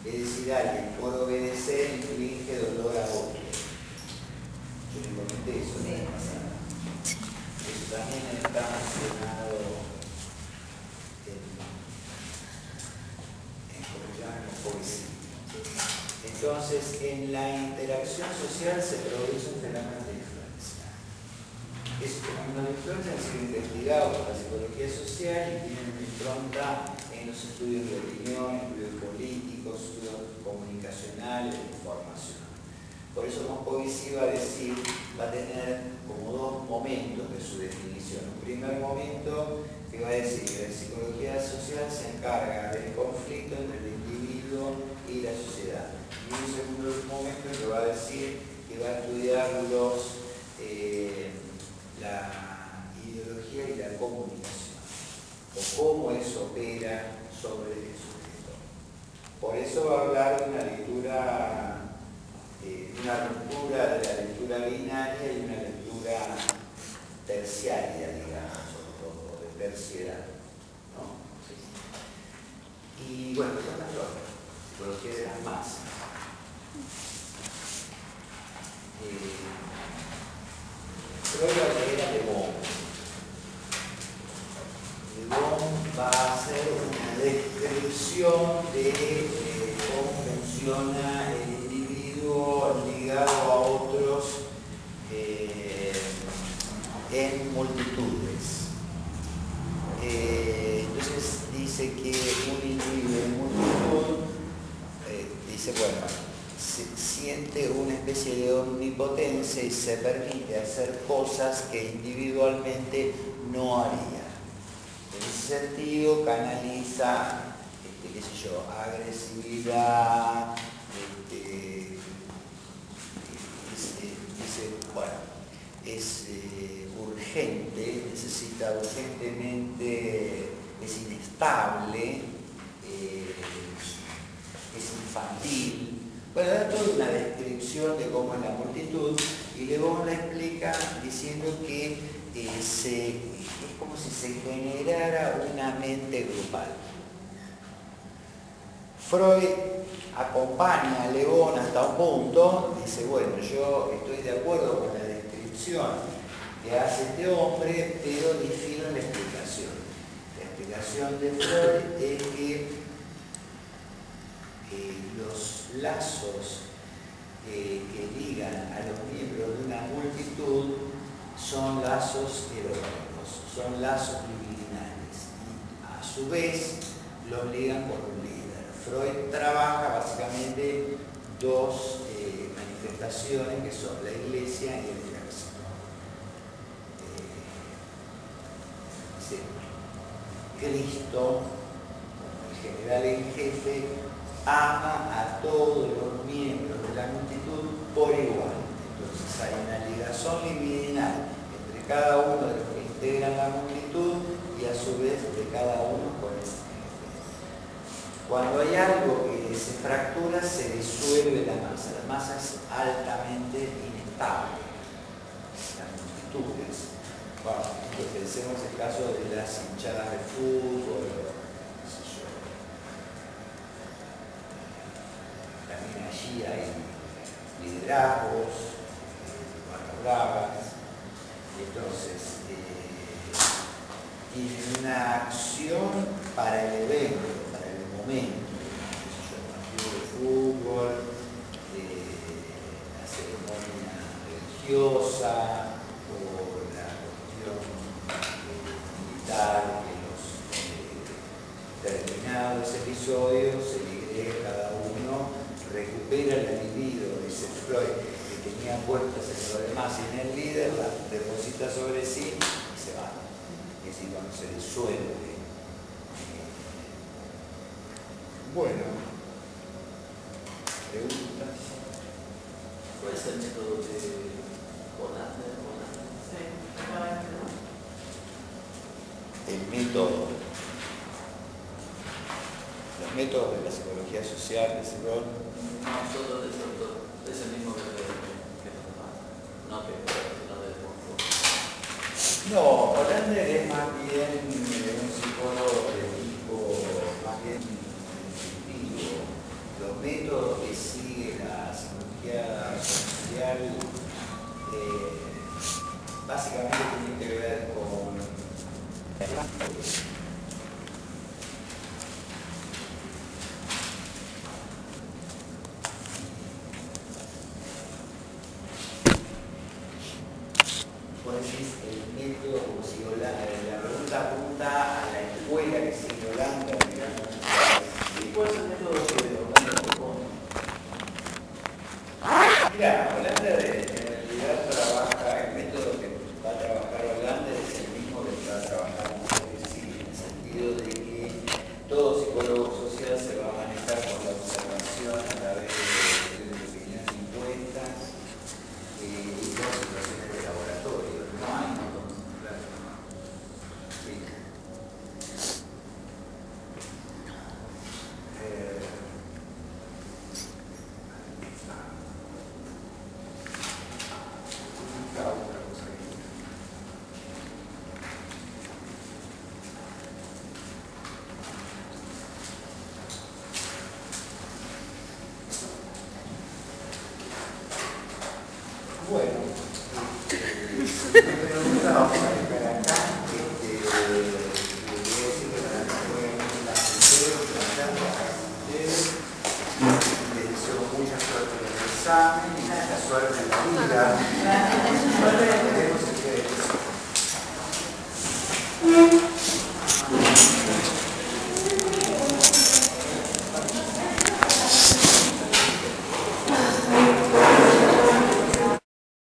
Es decir, alguien por obedecer inflige dolor a otro. Yo le comenté eso la vez pasada. Eso también está mencionado en como llaman los poesía. Entonces, en la interacción social se produce un fenómeno de influencia. Esos fenómenos de influencia han sido investigados por la psicología social y tienen una impronta en los estudios de opinión, estudios políticos, estudios comunicacionales, de información. Por eso Moscovici va a decir, va a tener como dos momentos de su definición. Un primer momento que va a decir que la psicología social se encarga del conflicto entre el individuo y la sociedad. Y un segundo momento que va a decir que va a estudiar la ideología y la comunicación, o cómo eso opera sobre el sujeto. Por eso va a hablar de una lectura, una ruptura de la lectura binaria y una lectura terciaria, digamos, o de terciedad, ¿no? Y bueno, son las dos, psicología de las masas. Freud va a leer a Le Bon. Le Bon va a hacer una descripción de cómo funciona el individuo ligado a otros en multitudes. Entonces dice que un individuo en multitud, dice, bueno, siente una especie de omnipotencia y se permite hacer cosas que individualmente no haría. En ese sentido canaliza, qué sé yo, agresividad, dice, bueno, es urgente, necesita urgentemente, es inestable, es infantil. Bueno, da toda una descripción de cómo es la multitud y Le Bon la explica diciendo que es como si se generara una mente grupal. Freud acompaña a Le Bon hasta un punto, dice, bueno, yo estoy de acuerdo con la descripción que hace este hombre, pero difiero en la explicación. La explicación de Freud es que los lazos que ligan a los miembros de una multitud son lazos eróticos, son lazos libidinales y a su vez los ligan con un líder. Freud trabaja básicamente dos manifestaciones que son la iglesia y el ejército. Cristo, como el general en jefe, ama a todos los miembros de la multitud por igual. Entonces hay una ligación libidinal entre cada uno de los que integran la multitud y a su vez de cada uno con el jefe. Cuando hay algo que se fractura, se disuelve la masa. La masa es altamente inestable. Las multitudes. Bueno, pensemos el caso de las hinchadas de fútbol. También allí hay liderazgos, barras bravas, y entonces tienen una acción para el evento, para el momento, el partido de fútbol, la ceremonia religiosa o la cuestión militar, que los determinados episodios se le a cada uno, recupera la libido, dice Freud, que tenía puestas en lo demás y en el líder, la deposita sobre sí y se va. Es decir, cuando se disuelve. Bueno, preguntas. ¿Cuál es el método de Bonander? El método. Los métodos de la psicología social, de ese rol. No solo de ese autor, es el mismo que los demás. No que no de Foucault. No, Hollander es más bien un psicólogo de tipo más bien intuitivo. Los métodos que sigue la psicología social básicamente tienen que ver con el método, como si la pregunta apunta a la escuela que sigue Holanda, digamos. ¿Y cuál es el método que Holanda propone? Mira, Holanda en realidad trabaja, el método que va a trabajar Holanda es el mismo que va a trabajar Montesquieu, en el sentido de que todo psicólogo social se va a manejar con la observación a través de opiniones impuestas y con situaciones de laboratorio. No hay método, claro. Sí. Otra cosa que... Bueno, me preguntaba para acá, voy a decir que para mí fue muy placentero, les deseo mucha suerte en el examen y mucha suerte en la vida.